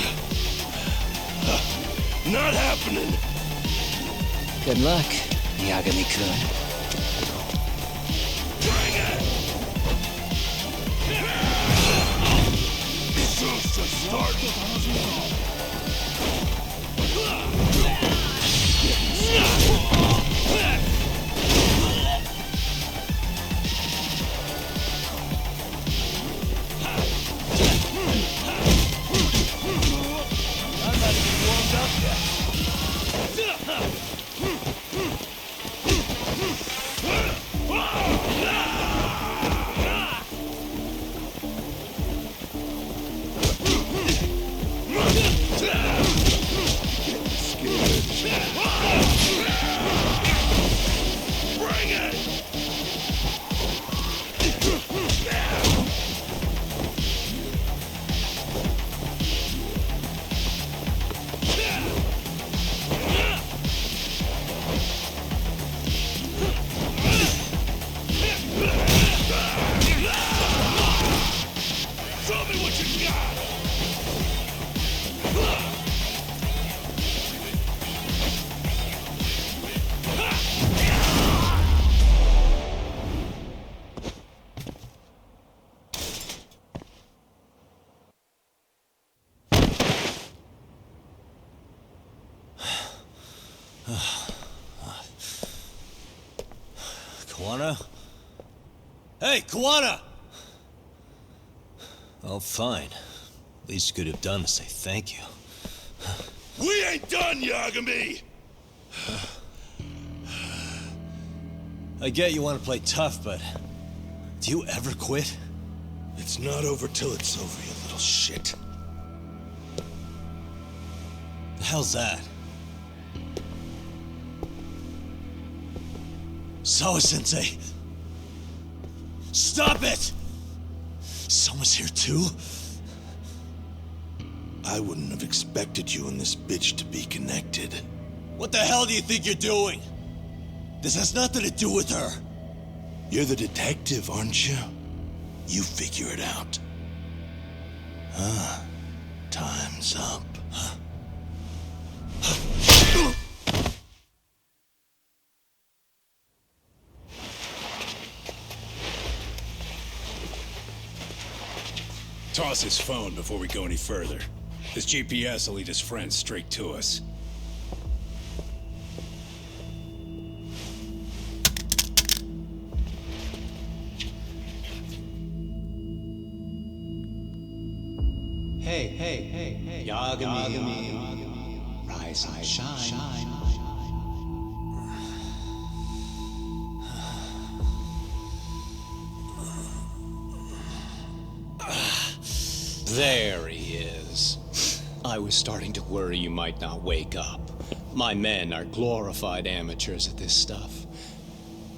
Not happening. Good luck, Yagami-kun. Bring it! Just a start. I'm not even warmed up yet. Bring it! Show me what you got! Kawana? Hey, Kawana! Oh, fine. Least you could have done is say thank you. We ain't done, Yagami! I get you want to play tough, but do you ever quit? It's not over till it's over, you little shit. The hell's that? Sawa-sensei! Stop it! Someone's here too? I wouldn't have expected you and this bitch to be connected. What the hell do you think you're doing? This has nothing to do with her. You're the detective, aren't you? You figure it out. Time's up. Toss his phone before we go any further. This GPS will lead his friends straight to us. Hey, Yagami. Rise and shine. There he is. I was starting to worry you might not wake up. My men are glorified amateurs at this stuff.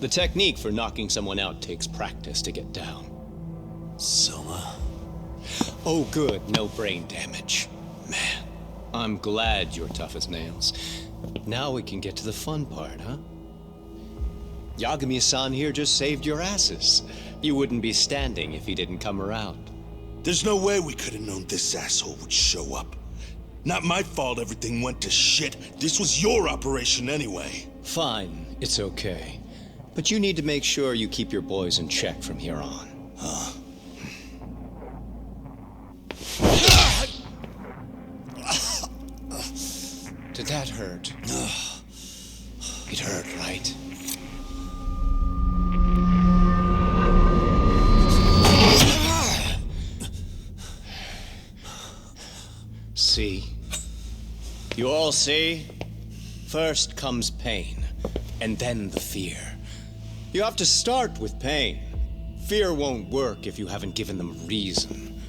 The technique for knocking someone out takes practice to get down. Soma? Oh good, no brain damage. Man, I'm glad you're tough as nails. Now we can get to the fun part, huh? Yagami-san here just saved your asses. You wouldn't be standing if he didn't come around. There's no way we could have known this asshole would show up. Not my fault everything went to shit. This was your operation anyway. Fine, it's okay. But you need to make sure you keep your boys in check from here on. Huh? Did that hurt? It hurt, right? See? You all see? First comes pain, and then the fear. You have to start with pain. Fear won't work if you haven't given them a reason.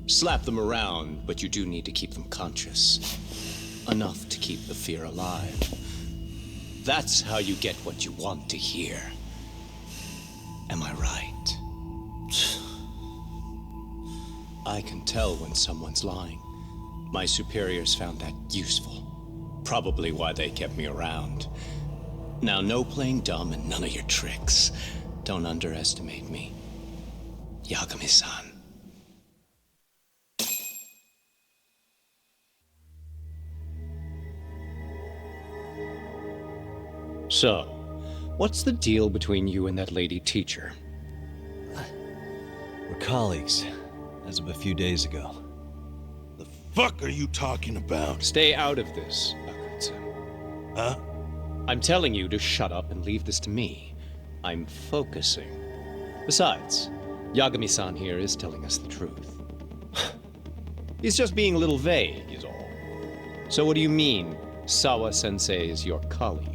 Slap them around, but you do need to keep them conscious. Enough to keep the fear alive. That's how you get what you want to hear. Am I right? I can tell when someone's lying. My superiors found that useful. Probably why they kept me around. Now, no playing dumb and none of your tricks. Don't underestimate me. Yagami-san. So, what's the deal between you and that lady teacher? We're colleagues, as of a few days ago. Fuck are you talking about? Stay out of this, Akutsu. Huh? I'm telling you to shut up and leave this to me. I'm focusing. Besides, Yagami-san here is telling us the truth. He's just being a little vague, is all. So what do you mean, Sawa-sensei is your colleague?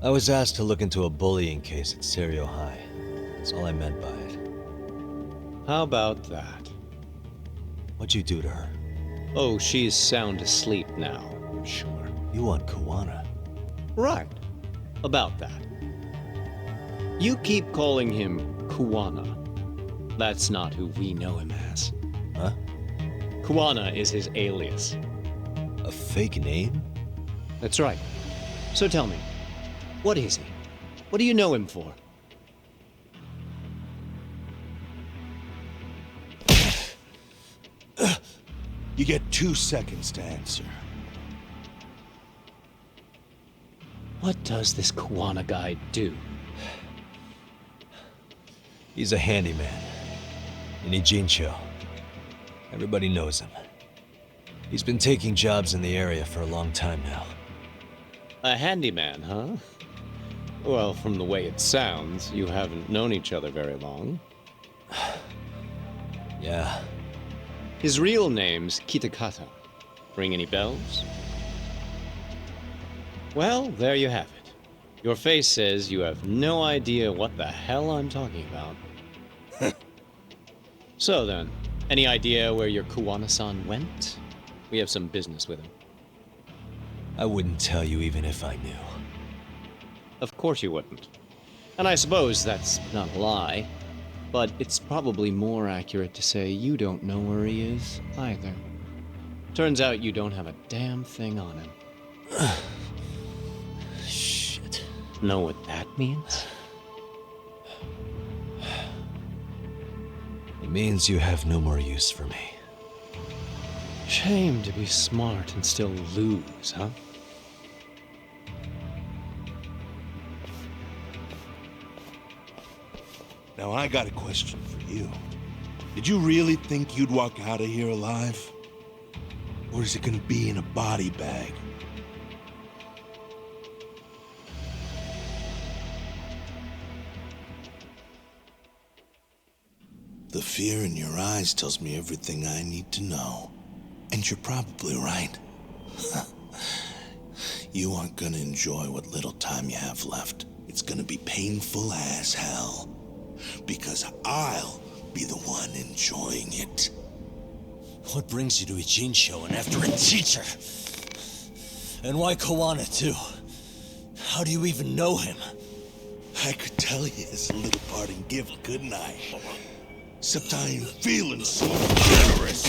I was asked to look into a bullying case at Serio High. That's all I meant by it. How about that? What'd you do to her? Oh, she's sound asleep now, I'm sure. You want Kawana? Right. About that. You keep calling him Kawana. That's not who we know him as. Huh? Kawana is his alias. A fake name? That's right. So tell me, what is he? What do you know him for? You get 2 seconds to answer. What does this Kawana guy do? He's a handyman. In Ijincho. Everybody knows him. He's been taking jobs in the area for a long time now. A handyman, huh? Well, from the way it sounds, you haven't known each other very long. Yeah. His real name's Kitakata. Ring any bells? Well, there you have it. Your face says you have no idea what the hell I'm talking about. So then, any idea where your Kawana-san went? We have some business with him. I wouldn't tell you even if I knew. Of course you wouldn't. And I suppose that's not a lie. But it's probably more accurate to say you don't know where he is, either. Turns out you don't have a damn thing on him. Shit. Know what that means? It means you have no more use for me. Shame to be smart and still lose, huh? Now I got a question for you. Did you really think you'd walk out of here alive? Or is it gonna be in a body bag? The fear in your eyes tells me everything I need to know. And you're probably right. You aren't gonna enjoy what little time you have left. It's gonna be painful as hell. Because I'll be the one enjoying it. What brings you to Ijincho and after a teacher? And why Kawana, too? How do you even know him? I could tell you as a little parting gift, couldn't I? Except I ain't feeling so generous.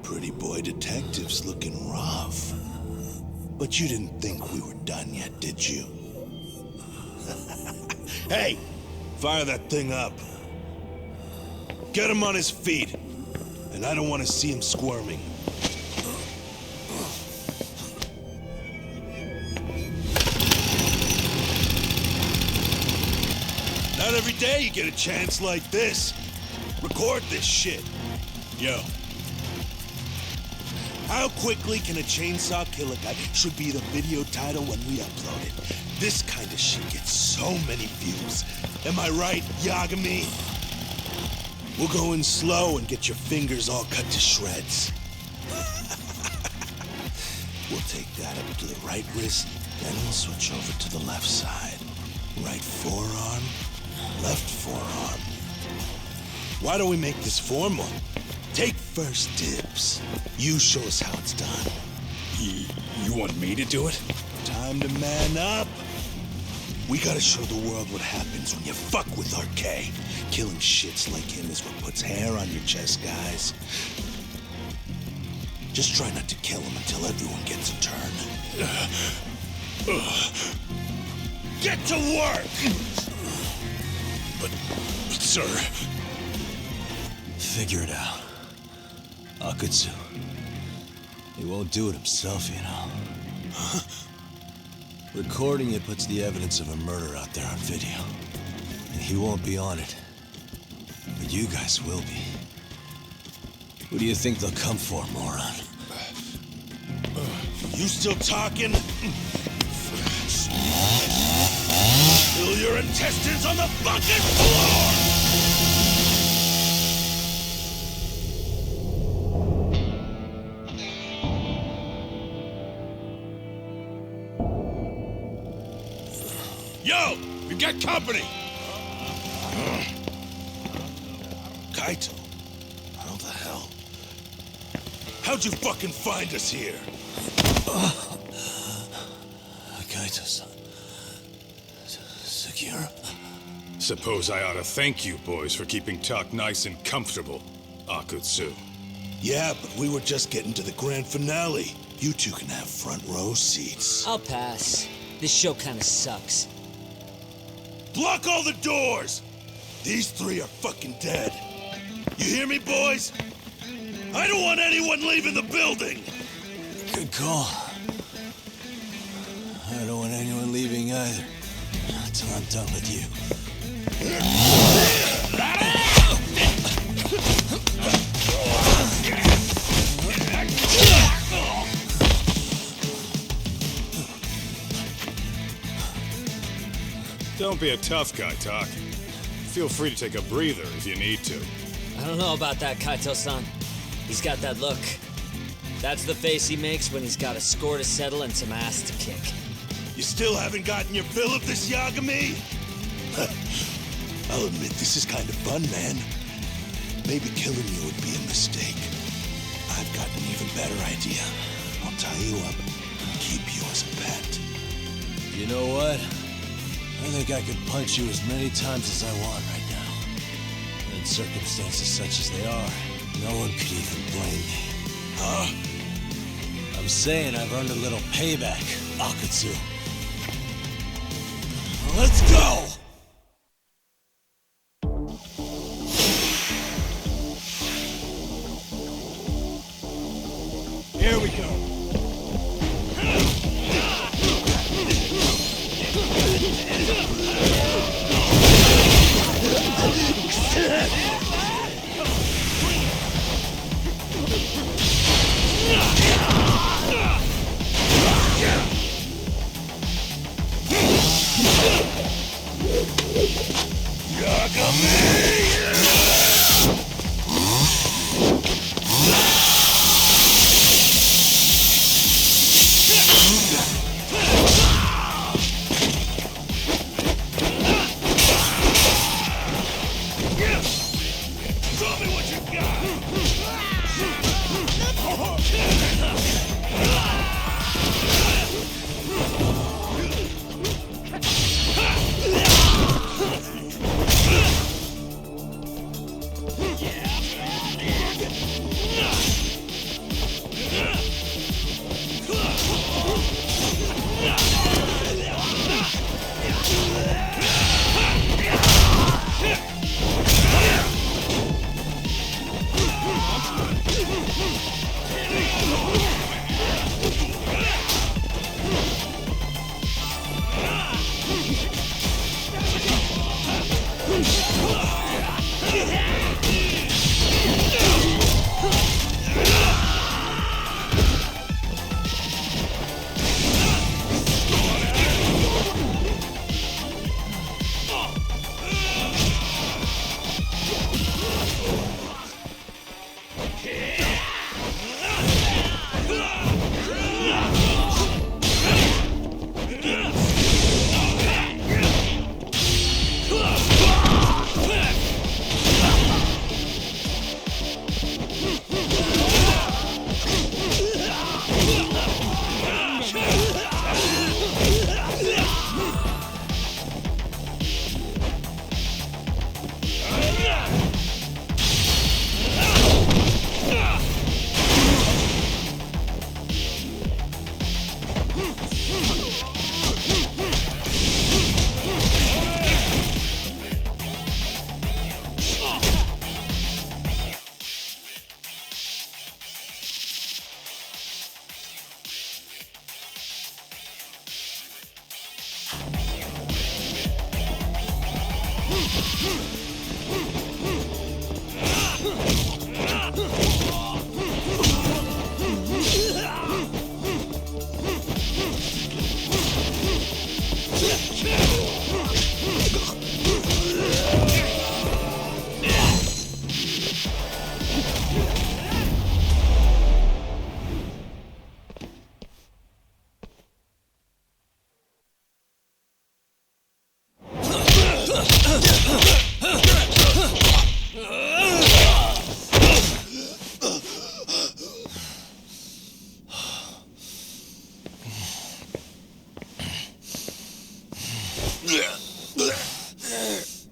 Pretty boy detective's looking rough. But you didn't think we were done yet, did you? Hey! Fire that thing up. Get him on his feet. And I don't want to see him squirming. Not every day you get a chance like this. Record this shit. Yo. How quickly can a chainsaw kill a guy should be the video title when we upload it. This kind of shit gets so many views. Am I right, Yagami? We'll go in slow and get your fingers all cut to shreds. We'll take that up to the right wrist, then we'll switch over to the left side. Right forearm, left forearm. Why don't we make this formal? Take first dibs. You show us how it's done. You want me to do it? Time to man up. We gotta show the world what happens when you fuck with RK. Killing shits like him is what puts hair on your chest, guys. Just try not to kill him until everyone gets a turn. Get to work! But sir... Figure it out. Akutsu. He won't do it himself, you know. Huh? Recording it puts the evidence of a murder out there on video. And he won't be on it. But you guys will be. Who do you think they'll come for, moron? You still talking? Spill your intestines on the fucking floor! Yo! You got company! Kaito, how the hell? How'd you fucking find us here? Kaito-san. Sekiro. Suppose I ought to thank you boys for keeping Talk nice and comfortable, Akutsu. Yeah, but we were just getting to the grand finale. You two can have front row seats. I'll pass. This show kinda sucks. Block all the doors! These three are fucking dead. You hear me, boys? I don't want anyone leaving the building! Good call. I don't want anyone leaving either. Until I'm done with you. Don't be a tough guy, Talk. Feel free to take a breather if you need to. I don't know about that, Kaito-san. He's got that look. That's the face he makes when he's got a score to settle and some ass to kick. You still haven't gotten your fill of this, Yagami? I'll admit, this is kind of fun, man. Maybe killing you would be a mistake. I've got an even better idea. I'll tie you up and keep you as a pet. You know what? I think I could punch you as many times as I want right now. And in circumstances such as they are, no one could even blame me. Huh? I'm saying I've earned a little payback, Akutsu. Let's go! Here we go.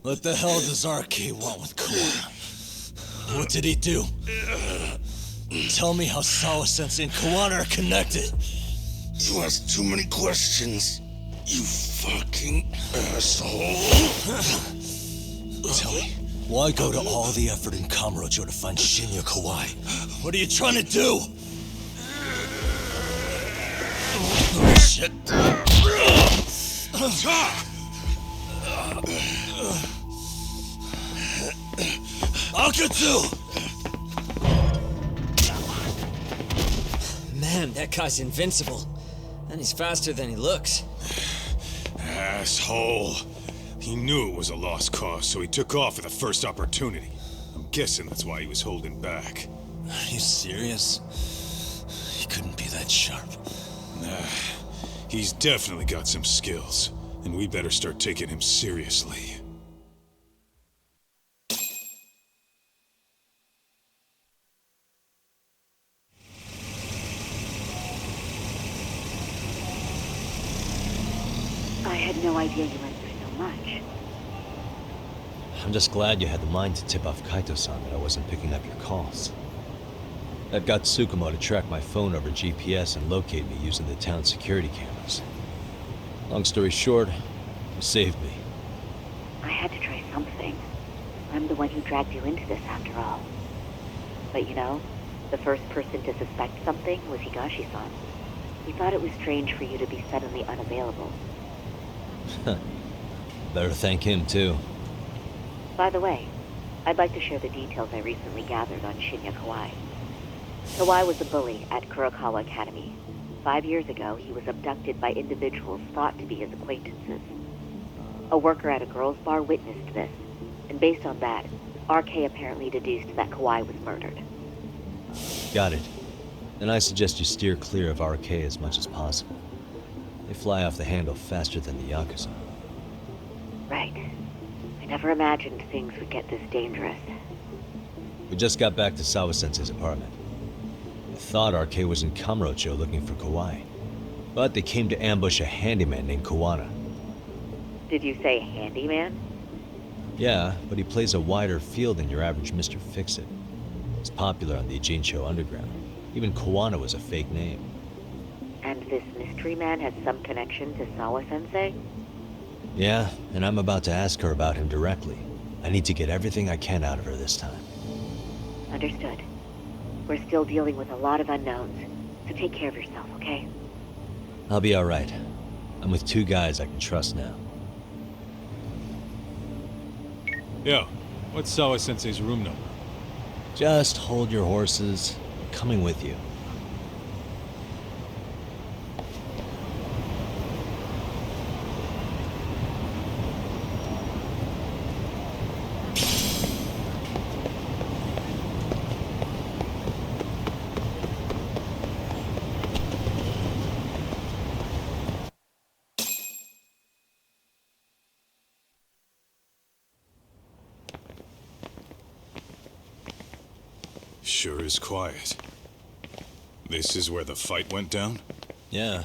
What the hell does RK want with Kawana? What did he do? Tell me how Sawa-sensei and Kawana are connected. You ask too many questions, you fucking asshole. Tell me, why go to all the effort in Kamurocho to find Shinya Kawai? What are you trying to do? Shit. Akatsu! Man, that guy's invincible. And he's faster than he looks. Asshole. He knew it was a lost cause, so he took off at the first opportunity. I'm guessing that's why he was holding back. Are you serious? He couldn't be that sharp. Nah, he's definitely got some skills, and we better start taking him seriously. I had no idea you went through so much. I'm just glad you had the mind to tip off Kaito-san that I wasn't picking up your calls. That got Tsukumo to track my phone over GPS and locate me using the town security cameras. Long story short, you saved me. I had to try something. I'm the one who dragged you into this after all. But you know, the first person to suspect something was Higashi-san. He thought it was strange for you to be suddenly unavailable. Better thank him, too. By the way, I'd like to share the details I recently gathered on Shinya Kawai. Kawai was a bully at Kurokawa Academy. 5 years ago, he was abducted by individuals thought to be his acquaintances. A worker at a girls' bar witnessed this, and based on that, RK apparently deduced that Kawai was murdered. Got it. Then I suggest you steer clear of RK as much as possible. They fly off the handle faster than the Yakuza. Right. I never imagined things would get this dangerous. We just got back to Sawa-sensei's apartment. I thought RK was in Kamurocho looking for Kawai, but they came to ambush a handyman named Kawana. Did you say handyman? Yeah, but he plays a wider field than your average Mr. Fix-It. He's popular on the Ijincho underground. Even Kawana was a fake name. And this mystery man has some connection to Sawa-sensei? Yeah, and I'm about to ask her about him directly. I need to get everything I can out of her this time. Understood. We're still dealing with a lot of unknowns, so take care of yourself, okay? I'll be alright. I'm with 2 guys I can trust now. Yo, what's Sawa-sensei's room number? Just hold your horses. I'm coming with you. Sure is quiet. This is where the fight went down? Yeah.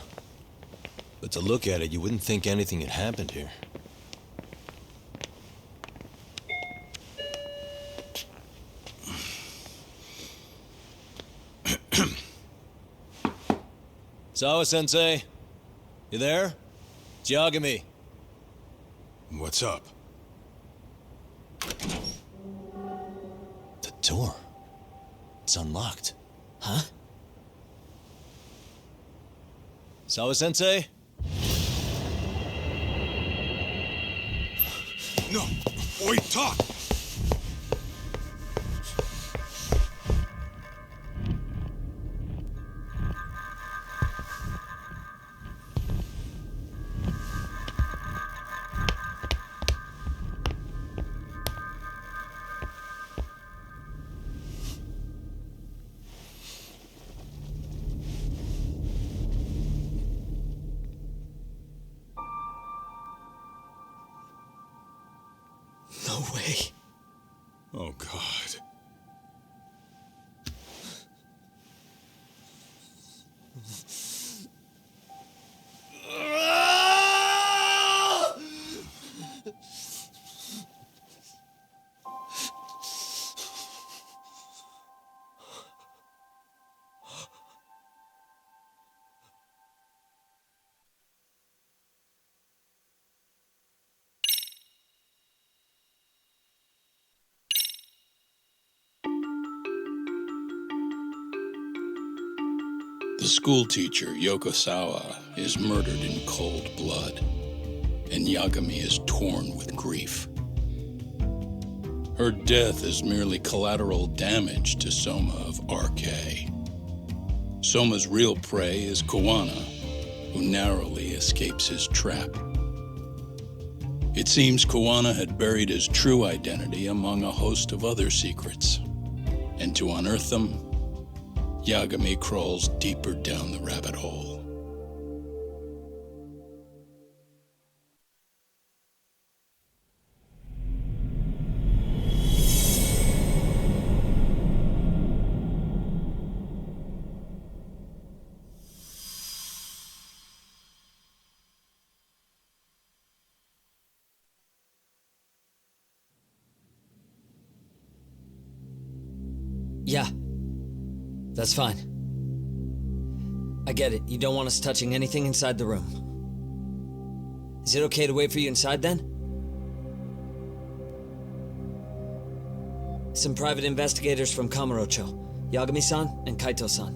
But to look at it, you wouldn't think anything had happened here. Sawa-sensei? You there? It's Yagami. What's up? The door. It's unlocked. Huh? Sawa-sensei? No! Oi, talk! No way. Oh, God. The schoolteacher, Yokosawa, is murdered in cold blood, and Yagami is torn with grief. Her death is merely collateral damage to Soma of RK. Soma's real prey is Kawana, who narrowly escapes his trap. It seems Kawana had buried his true identity among a host of other secrets, and to unearth them, Yagami crawls deeper down the rabbit hole. Yeah. That's fine. I get it. You don't want us touching anything inside the room. Is it okay to wait for you inside then? Some private investigators from Kamurocho. Yagami-san and Kaito-san.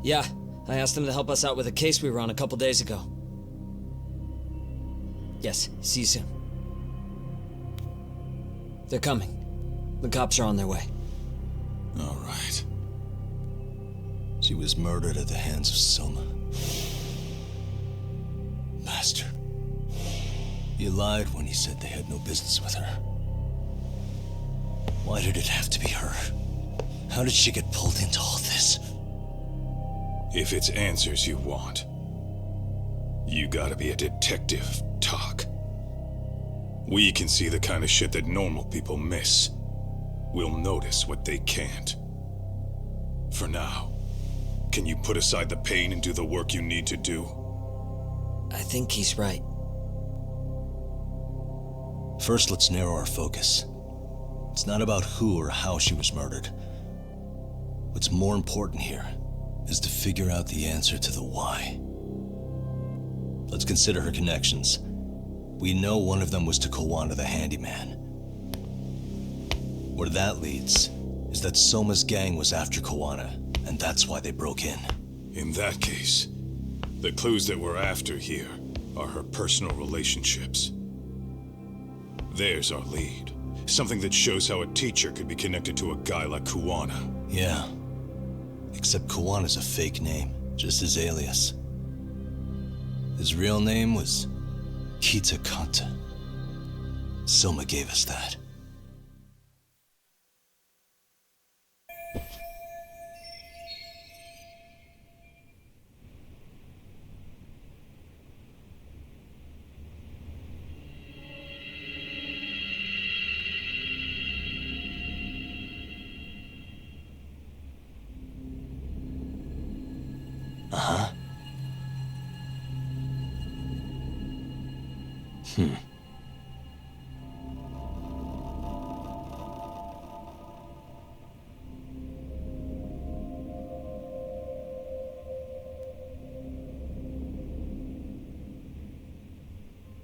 Yeah, I asked them to help us out with a case we were on a couple days ago. Yes, see you soon. They're coming. The cops are on their way. All right. She was murdered at the hands of Soma. Master. You lied when you said they had no business with her. Why did it have to be her? How did she get pulled into all this? If it's answers you want, you gotta be a detective, Talk. We can see the kind of shit that normal people miss. We'll notice what they can't. For now, can you put aside the pain and do the work you need to do? I think he's right. First, let's narrow our focus. It's not about who or how she was murdered. What's more important here is to figure out the answer to the why. Let's consider her connections. We know one of them was to Kawana the handyman. Where that leads is that Soma's gang was after Kawana, and that's why they broke in. In that case, the clues that we're after here are her personal relationships. There's our lead. Something that shows how a teacher could be connected to a guy like Kawana. Yeah. Except Kawana's a fake name, just his alias. His real name was Kitakata. Soma gave us that. Uh-huh.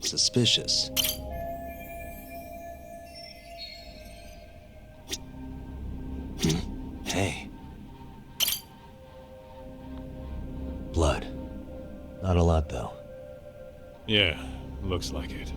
Suspicious. Hey. Blood. Not a lot, though. Yeah, looks like it.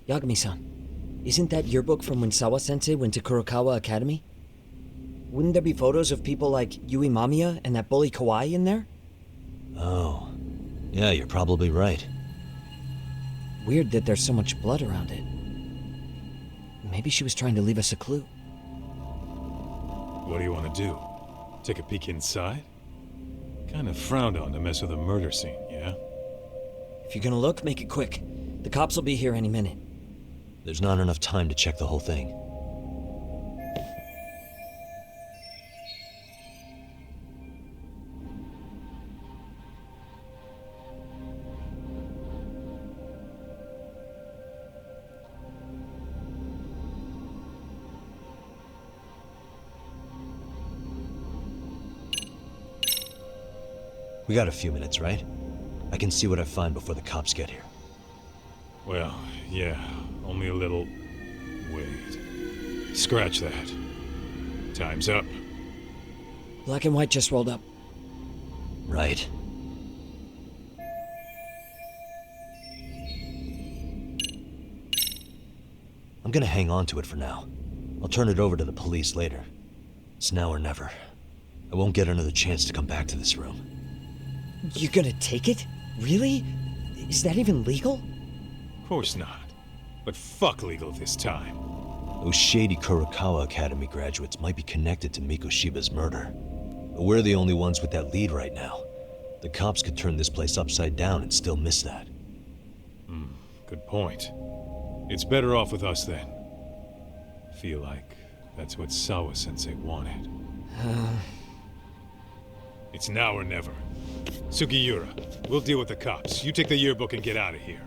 Yagami-san, isn't that yearbook from when Sawa-sensei went to Kurokawa Academy? Wouldn't there be photos of people like Yui Mamiya and that bully Kawaii in there? Oh. Yeah, you're probably right. Weird that there's so much blood around it. Maybe she was trying to leave us a clue. What do you want to do? Take a peek inside? Kind of frowned on to mess with a murder scene, yeah? If you're gonna look, make it quick. The cops will be here any minute. There's not enough time to check the whole thing. We got a few minutes, right? I can see what I find before the cops get here. Well, yeah, only a little... Wait. Scratch that. Time's up. Black and white just rolled up. Right. I'm gonna hang on to it for now. I'll turn it over to the police later. It's now or never. I won't get another chance to come back to this room. You're gonna take it? Really? Is that even legal? Of course not. But fuck legal this time. Those shady Kurokawa Academy graduates might be connected to Mikoshiba's murder. But we're the only ones with that lead right now. The cops could turn this place upside down and still miss that. Good point. It's better off with us then. Feel like that's what Sawa-sensei wanted. It's now or never. Sugiura, we'll deal with the cops. You take the yearbook and get out of here.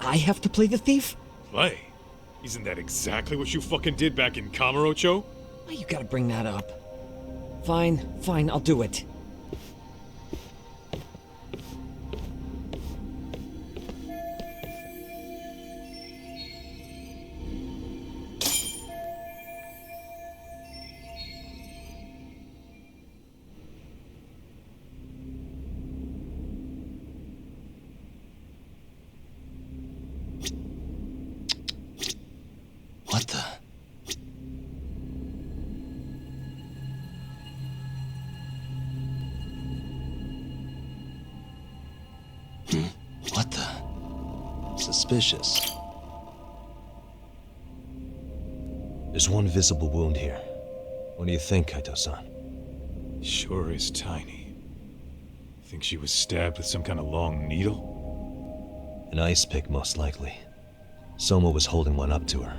I have to play the thief? Play? Isn't that exactly what you fucking did back in Kamurocho? Why you gotta bring that up? Fine, I'll do it. What the? What the? Suspicious. There's one visible wound here. What do you think, Kaito-san? Sure is tiny. Think she was stabbed with some kind of long needle? An ice pick, most likely. Soma was holding one up to her.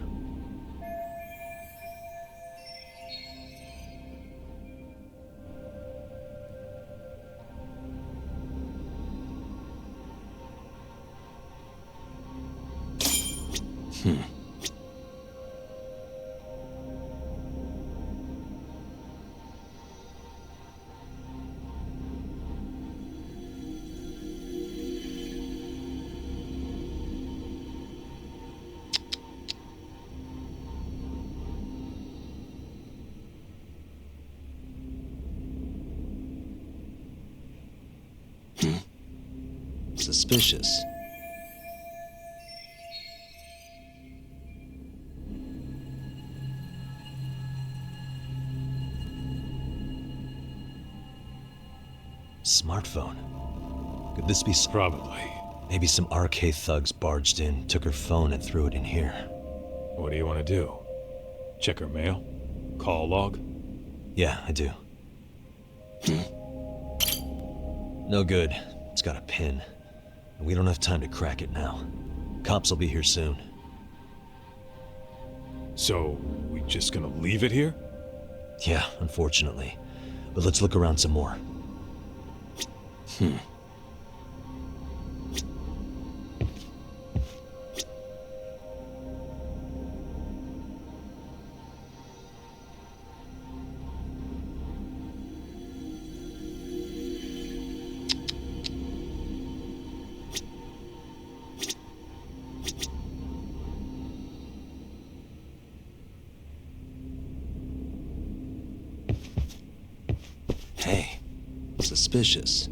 Suspicious. Smartphone. Could this be... Probably. Maybe some RK thugs barged in, took her phone, and threw it in here. What do you want to do? Check her mail? Call log? Yeah, I do. No good. It's got a pin. And we don't have time to crack it now. Cops will be here soon. So, we just gonna leave it here? Yeah, unfortunately. But let's look around some more. Hey, suspicious.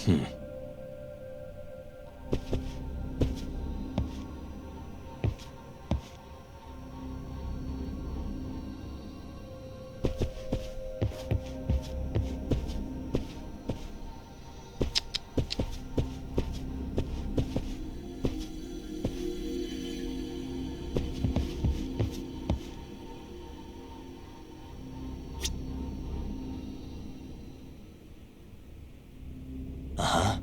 Uh-huh. Uh-huh.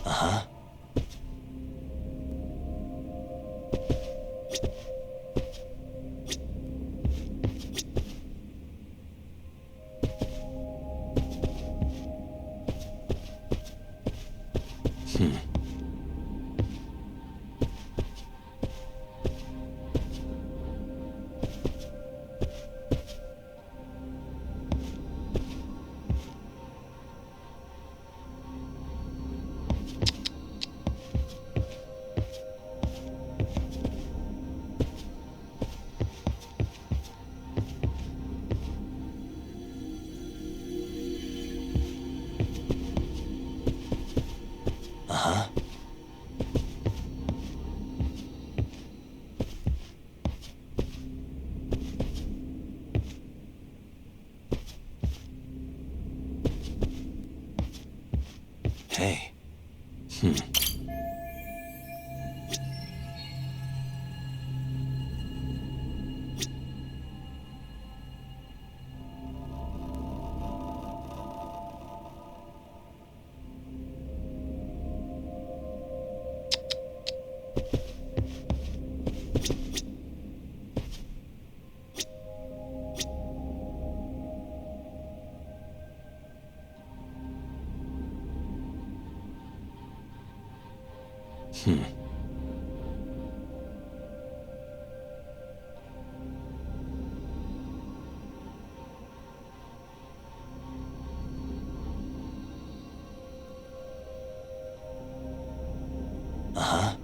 Uh-huh. Uh-huh. Hey. Uh-huh.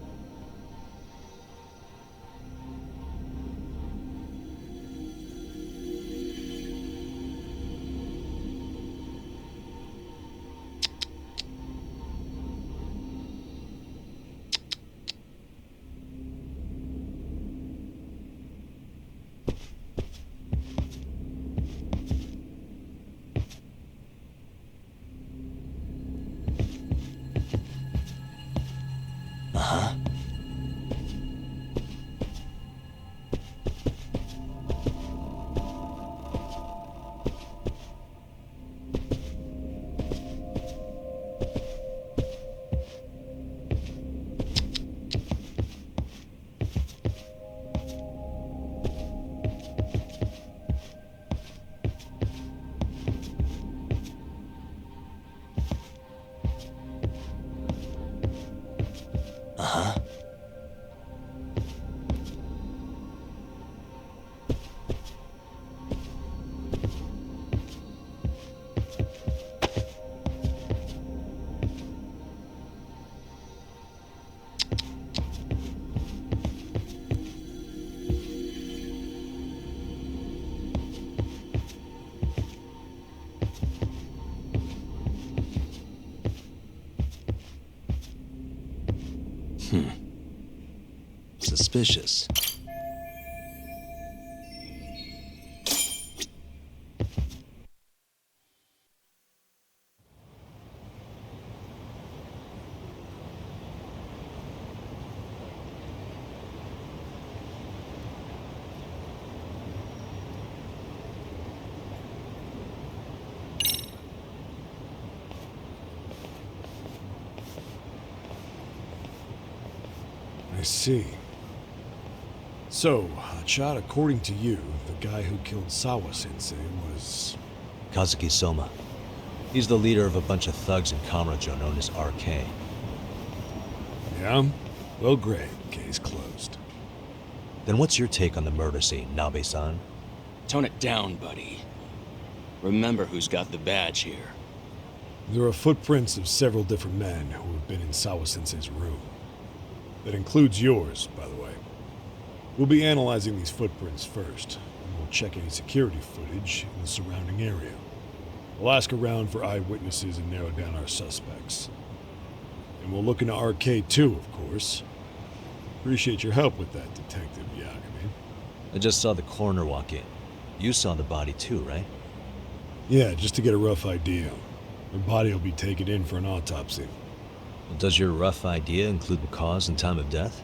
suspicious. I see. So, Chad, according to you, the guy who killed Sawa-sensei was... Kazuki Soma. He's the leader of a bunch of thugs in Kamurocho known as RK. Yeah? Well, great. Case closed. Then what's your take on the murder scene, Nabe-san? Tone it down, buddy. Remember who's got the badge here. There are footprints of several different men who have been in Sawa-sensei's room. That includes yours, by the way. We'll be analyzing these footprints first, and we'll check any security footage in the surrounding area. We'll ask around for eyewitnesses and narrow down our suspects. And we'll look into RK too, of course. Appreciate your help with that, Detective Yagami. I just saw the coroner walk in. You saw the body too, right? Yeah, just to get a rough idea. Her body will be taken in for an autopsy. Well, does your rough idea include the cause and time of death?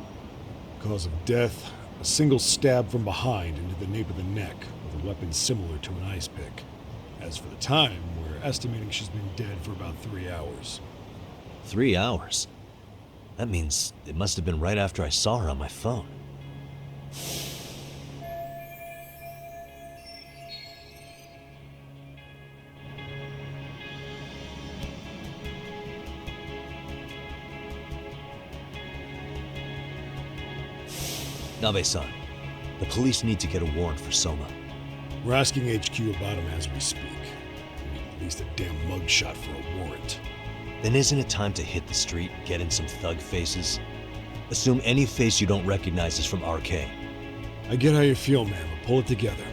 Cause of death? A single stab from behind into the nape of the neck with a weapon similar to an ice pick. As for the time, we're estimating she's been dead for about 3 hours. 3 hours? That means it must have been right after I saw her on my phone. Nabe-san, the police need to get a warrant for Soma. We're asking HQ about him as we speak. We need at least a damn mugshot for a warrant. Then isn't it time to hit the street, get in some thug faces? Assume any face you don't recognize is from RK. I get how you feel, man, but pull it together.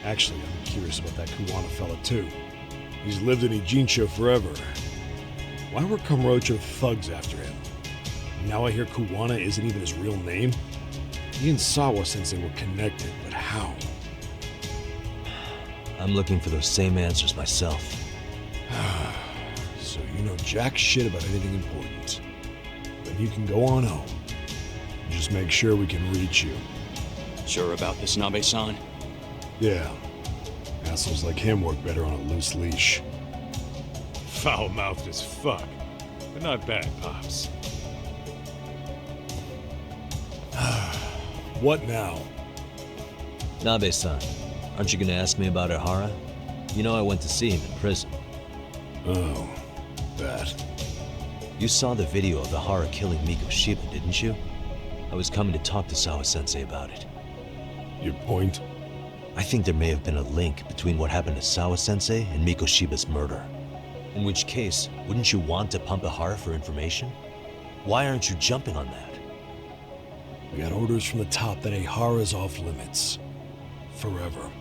Actually, I'm curious about that Kuwana fella too. He's lived in Ijincho forever. Why were Kamurocho thugs after him? Now I hear Kuwana isn't even his real name? He and Sawa-sensei were connected, but how? I'm looking for those same answers myself. So you know jack shit about anything important. Then you can go on home. Just make sure we can reach you. Sure about this, Nabe-san? Yeah. Assholes like him work better on a loose leash. Foul-mouthed as fuck. But not bad, Pops. What now? Nabe-san, aren't you gonna ask me about Ihara? You know I went to see him in prison. Oh, that. You saw the video of Ihara killing Miko Shiba, didn't you? I was coming to talk to Sawa-sensei about it. Your point? I think there may have been a link between what happened to Sawa-sensei and Miko Shiba's murder. In which case, wouldn't you want to pump Ihara for information? Why aren't you jumping on that? We got orders from the top that Ihara's off limits. Forever.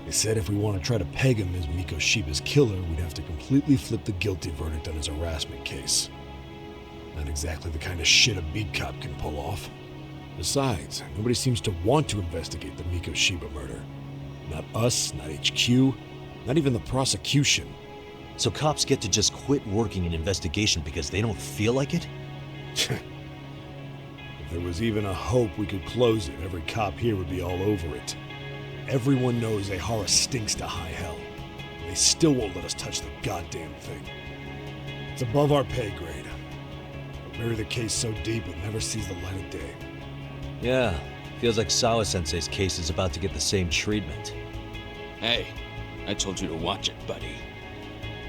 They said if we want to try to peg him as Miko Shiba's killer, we'd have to completely flip the guilty verdict on his harassment case. Not exactly the kind of shit a beat cop can pull off. Besides, nobody seems to want to investigate the Miko Shiba murder. Not us, not HQ, not even the prosecution. So cops get to just quit working an investigation because they don't feel like it? If there was even a hope we could close it, every cop here would be all over it. Everyone knows Ihara stinks to high hell. They still won't let us touch the goddamn thing. It's above our pay grade. We'll bury the case so deep it never sees the light of day. Yeah, feels like Sawa-sensei's case is about to get the same treatment. Hey, I told you to watch it, buddy.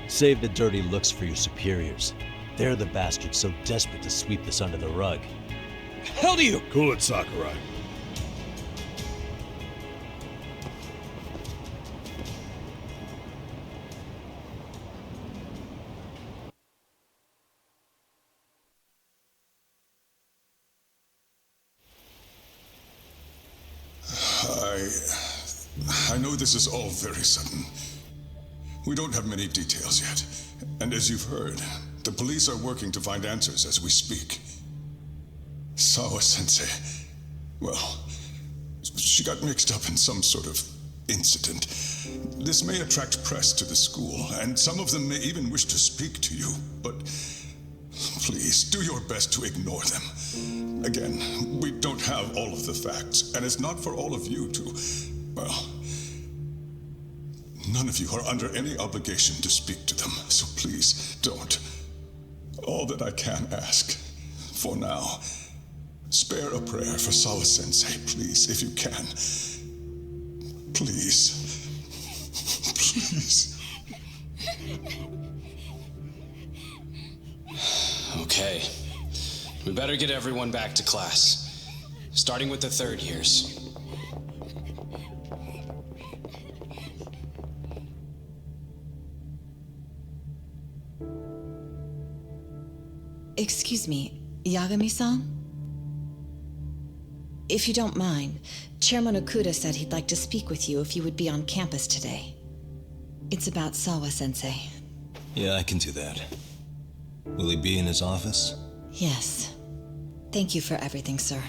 Save the dirty looks for your superiors. They're the bastards so desperate to sweep this under the rug. Hell do you? Cool it, Sakurai. I know this is all very sudden. We don't have many details yet. And as you've heard, the police are working to find answers as we speak. Sawa-sensei. Well, she got mixed up in some sort of incident. This may attract press to the school, and some of them may even wish to speak to you, but please do your best to ignore them. Again, we don't have all of the facts, and it's not for all of you to, well, none of you are under any obligation to speak to them, so please don't. All that I can ask, for now, spare a prayer for Sawa-sensei, please, if you can. Please. Please. Okay. We better get everyone back to class. Starting with the third years. Excuse me, Yagami-san? If you don't mind, Chairman Okuda said he'd like to speak with you if you would be on campus today. It's about Sawa-sensei. Yeah, I can do that. Will he be in his office? Yes. Thank you for everything, sir.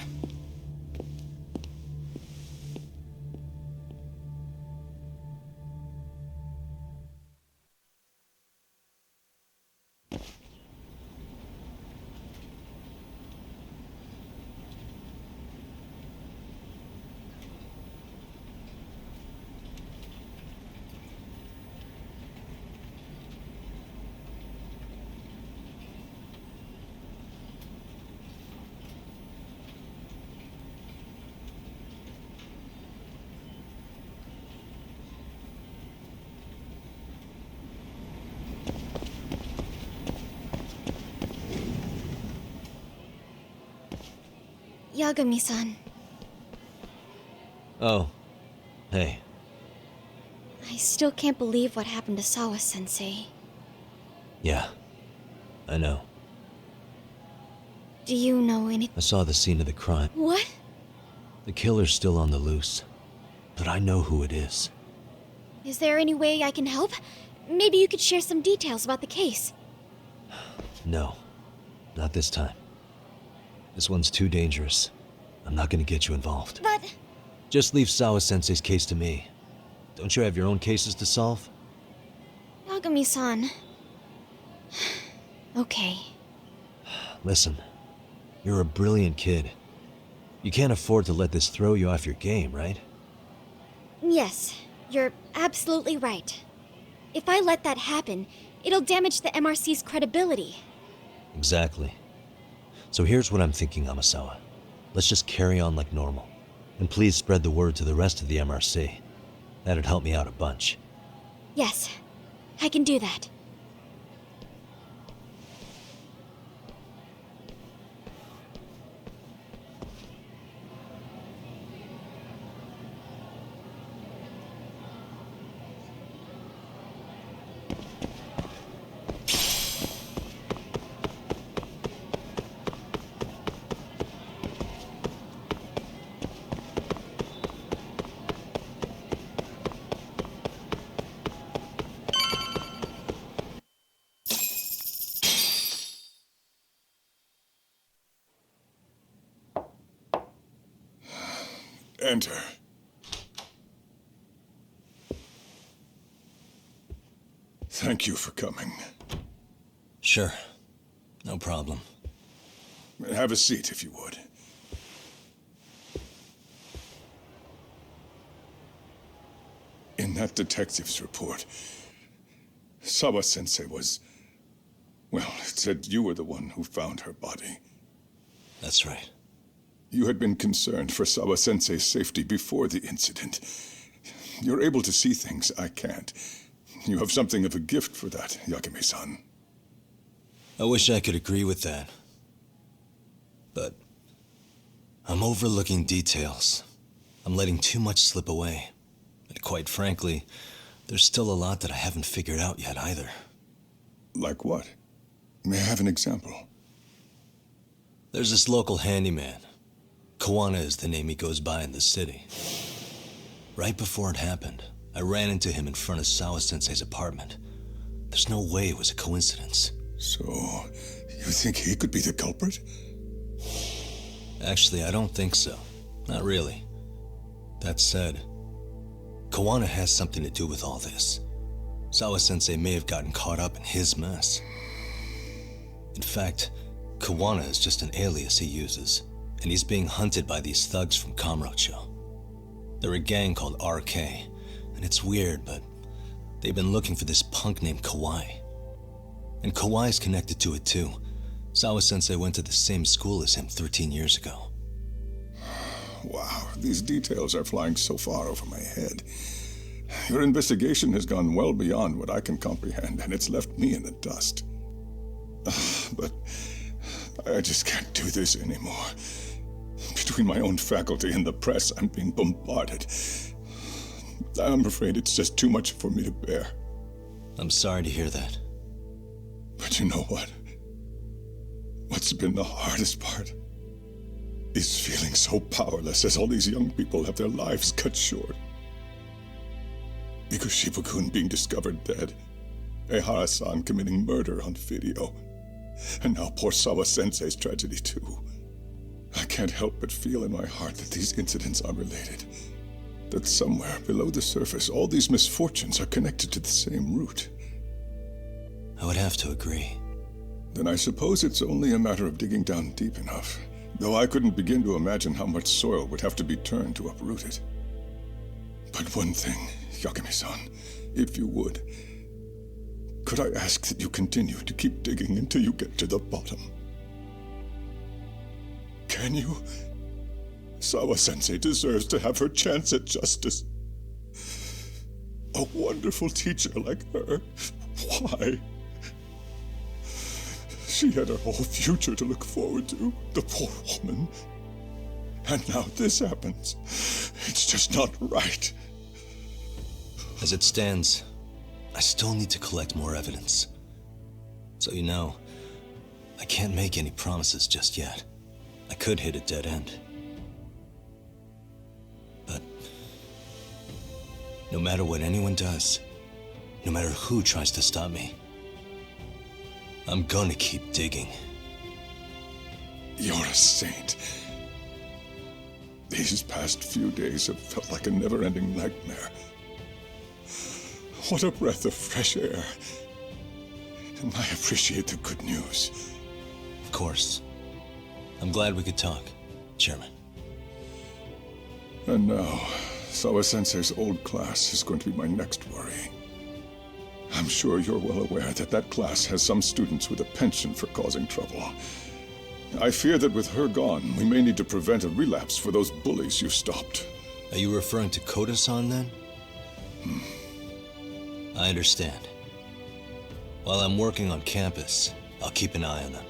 Yagami-san, Oh. Hey. I still can't believe what happened to Sawa-sensei. Yeah. I know. Do you know anything? I saw the scene of the crime. What? The killer's still on the loose. But I know who it is. Is there any way I can help? Maybe you could share some details about the case. No. Not this time. This one's too dangerous. I'm not gonna get you involved. But... Just leave Sawa-sensei's case to me. Don't you have your own cases to solve? Yagami-san... Okay. Listen, you're a brilliant kid. You can't afford to let this throw you off your game, right? Yes, you're absolutely right. If I let that happen, it'll damage the MRC's credibility. Exactly. So here's what I'm thinking, Amasawa. Let's just carry on like normal. And please spread the word to the rest of the MRC. That'd help me out a bunch. Yes, I can do that. Enter. Thank you for coming. Sure. No problem. Have a seat, if you would. In that detective's report, Sawa-sensei was... Well, it said you were the one who found her body. That's right. You had been concerned for Sawa-sensei's safety before the incident. You're able to see things I can't. You have something of a gift for that, Yagami-san. I wish I could agree with that. But I'm overlooking details. I'm letting too much slip away. And quite frankly, there's still a lot that I haven't figured out yet either. Like what? May I have an example? There's this local handyman. Kawana is the name he goes by in the city. Right before it happened, I ran into him in front of Sawa-sensei's apartment. There's no way it was a coincidence. So, you think he could be the culprit? Actually, I don't think so. Not really. That said, Kawana has something to do with all this. Sawa-sensei may have gotten caught up in his mess. In fact, Kawana is just an alias he uses, and he's being hunted by these thugs from Kamurocho. They're a gang called RK, and it's weird, but they've been looking for this punk named Kawai. And Kawai's connected to it too. Sawa-sensei went to the same school as him 13 years ago. Wow, these details are flying so far over my head. Your investigation has gone well beyond what I can comprehend, and it's left me in the dust. But I just can't do this anymore. Between my own faculty and the press, I'm being bombarded. I'm afraid it's just too much for me to bear. I'm sorry to hear that. But you know what? What's been the hardest part is feeling so powerless as all these young people have their lives cut short. Mikoshiba-kun being discovered dead, Ehara-san committing murder on video, and now poor Sawa-sensei's tragedy too. I can't help but feel in my heart that these incidents are related. That somewhere below the surface, all these misfortunes are connected to the same root. I would have to agree. Then I suppose it's only a matter of digging down deep enough, though I couldn't begin to imagine how much soil would have to be turned to uproot it. But one thing, Yagami-san, if you would, could I ask that you continue to keep digging until you get to the bottom? Can you? Sawa-sensei deserves to have her chance at justice. A wonderful teacher like her. Why? She had her whole future to look forward to, the poor woman. And now this happens. It's just not right. As it stands, I still need to collect more evidence. So you know, I can't make any promises just yet. I could hit a dead end. But no matter what anyone does, no matter who tries to stop me, I'm gonna keep digging. You're a saint. These past few days have felt like a never-ending nightmare. What a breath of fresh air. And I appreciate the good news. Of course. I'm glad we could talk, Chairman. And now, Sawa-sensei's old class is going to be my next worry. I'm sure you're well aware that that class has some students with a penchant for causing trouble. I fear that with her gone, we may need to prevent a relapse for those bullies you stopped. Are you referring to Koda-san then? I understand. While I'm working on campus, I'll keep an eye on them.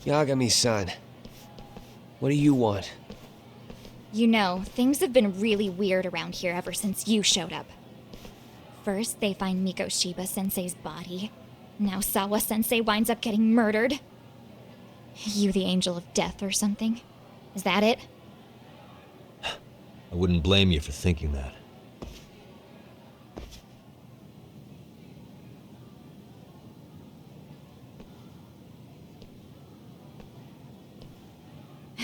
Yagami-san, what do you want? You know, things have been really weird around here ever since you showed up. First, they find Mikoshiba-sensei's body. Now Sawa-sensei winds up getting murdered. You the angel of death or something? Is that it? I wouldn't blame you for thinking that.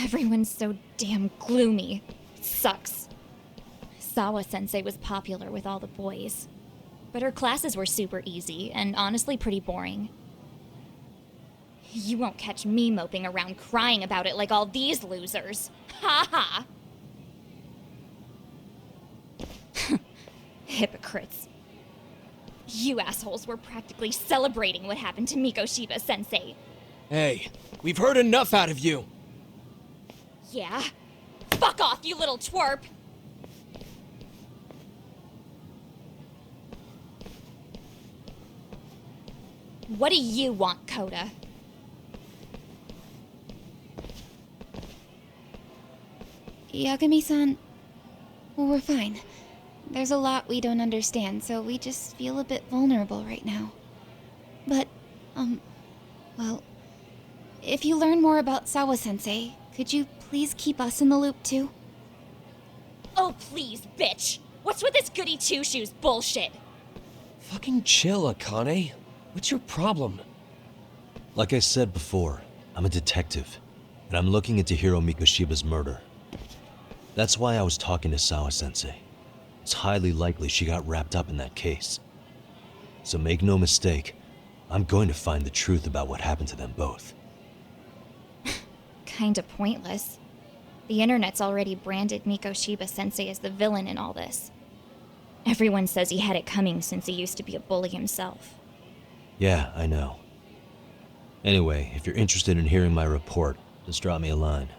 Everyone's so damn gloomy. It sucks. Sawa-sensei was popular with all the boys. But her classes were super easy, and honestly pretty boring. You won't catch me moping around crying about it like all these losers. Ha ha! Hypocrites. You assholes were practically celebrating what happened to Mikoshiba-sensei. Hey, we've heard enough out of you. Yeah? Fuck off, you little twerp! What do you want, Coda? Yagami-san, well, we're fine. There's a lot we don't understand, so we just feel a bit vulnerable right now. But, well, if you learn more about Sawa-sensei, could you please keep us in the loop too? Oh, please, bitch! What's with this goody two-shoes bullshit? Fucking chill, Akane. What's your problem? Like I said before, I'm a detective, and I'm looking into Hiro Mikoshiba's murder. That's why I was talking to Sawa-sensei. It's highly likely she got wrapped up in that case. So make no mistake, I'm going to find the truth about what happened to them both. Kinda pointless. The internet's already branded Mikoshiba-sensei as the villain in all this. Everyone says he had it coming since he used to be a bully himself. Yeah, I know. Anyway, if you're interested in hearing my report, just drop me a line.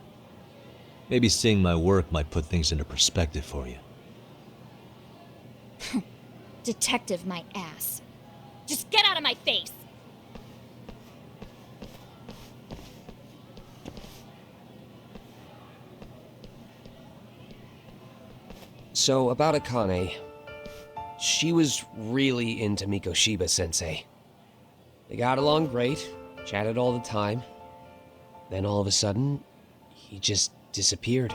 Maybe seeing my work might put things into perspective for you. Detective my ass. Just get out of my face! So, about Akane. She was really into Mikoshiba-sensei. They got along great, chatted all the time. Then all of a sudden, he just disappeared.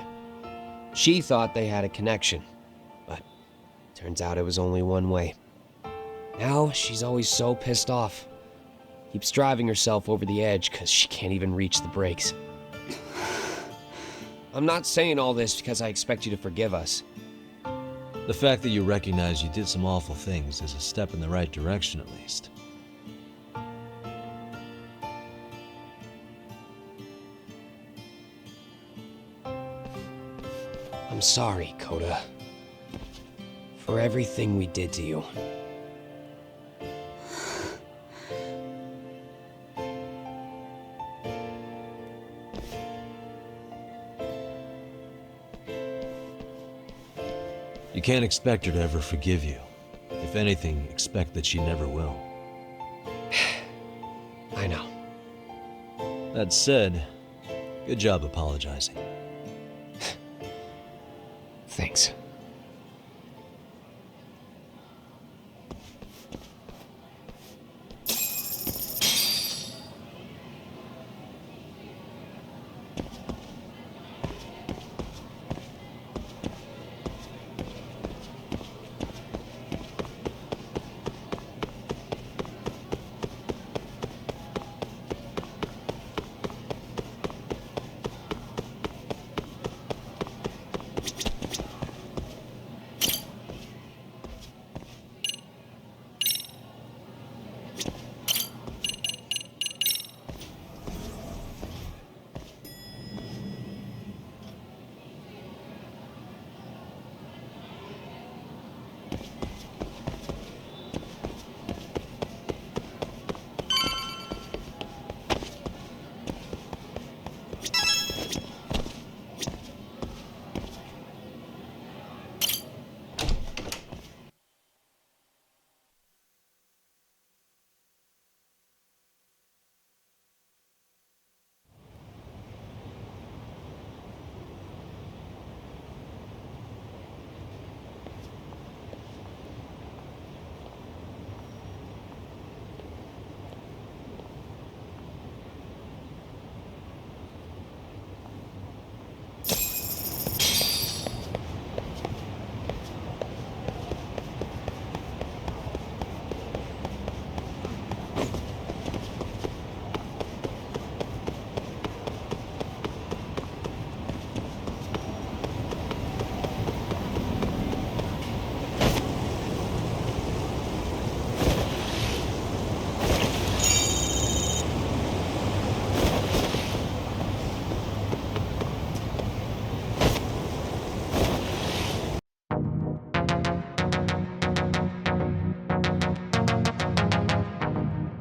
She thought they had a connection, but turns out it was only one way. Now she's always so pissed off. Keeps driving herself over the edge because she can't even reach the brakes. I'm not saying all this because I expect you to forgive us. The fact that you recognize you did some awful things is a step in the right direction, at least. I'm sorry, Coda. For everything we did to you. You can't expect her to ever forgive you. If anything, expect that she never will. I know. That said, good job apologizing. Thanks.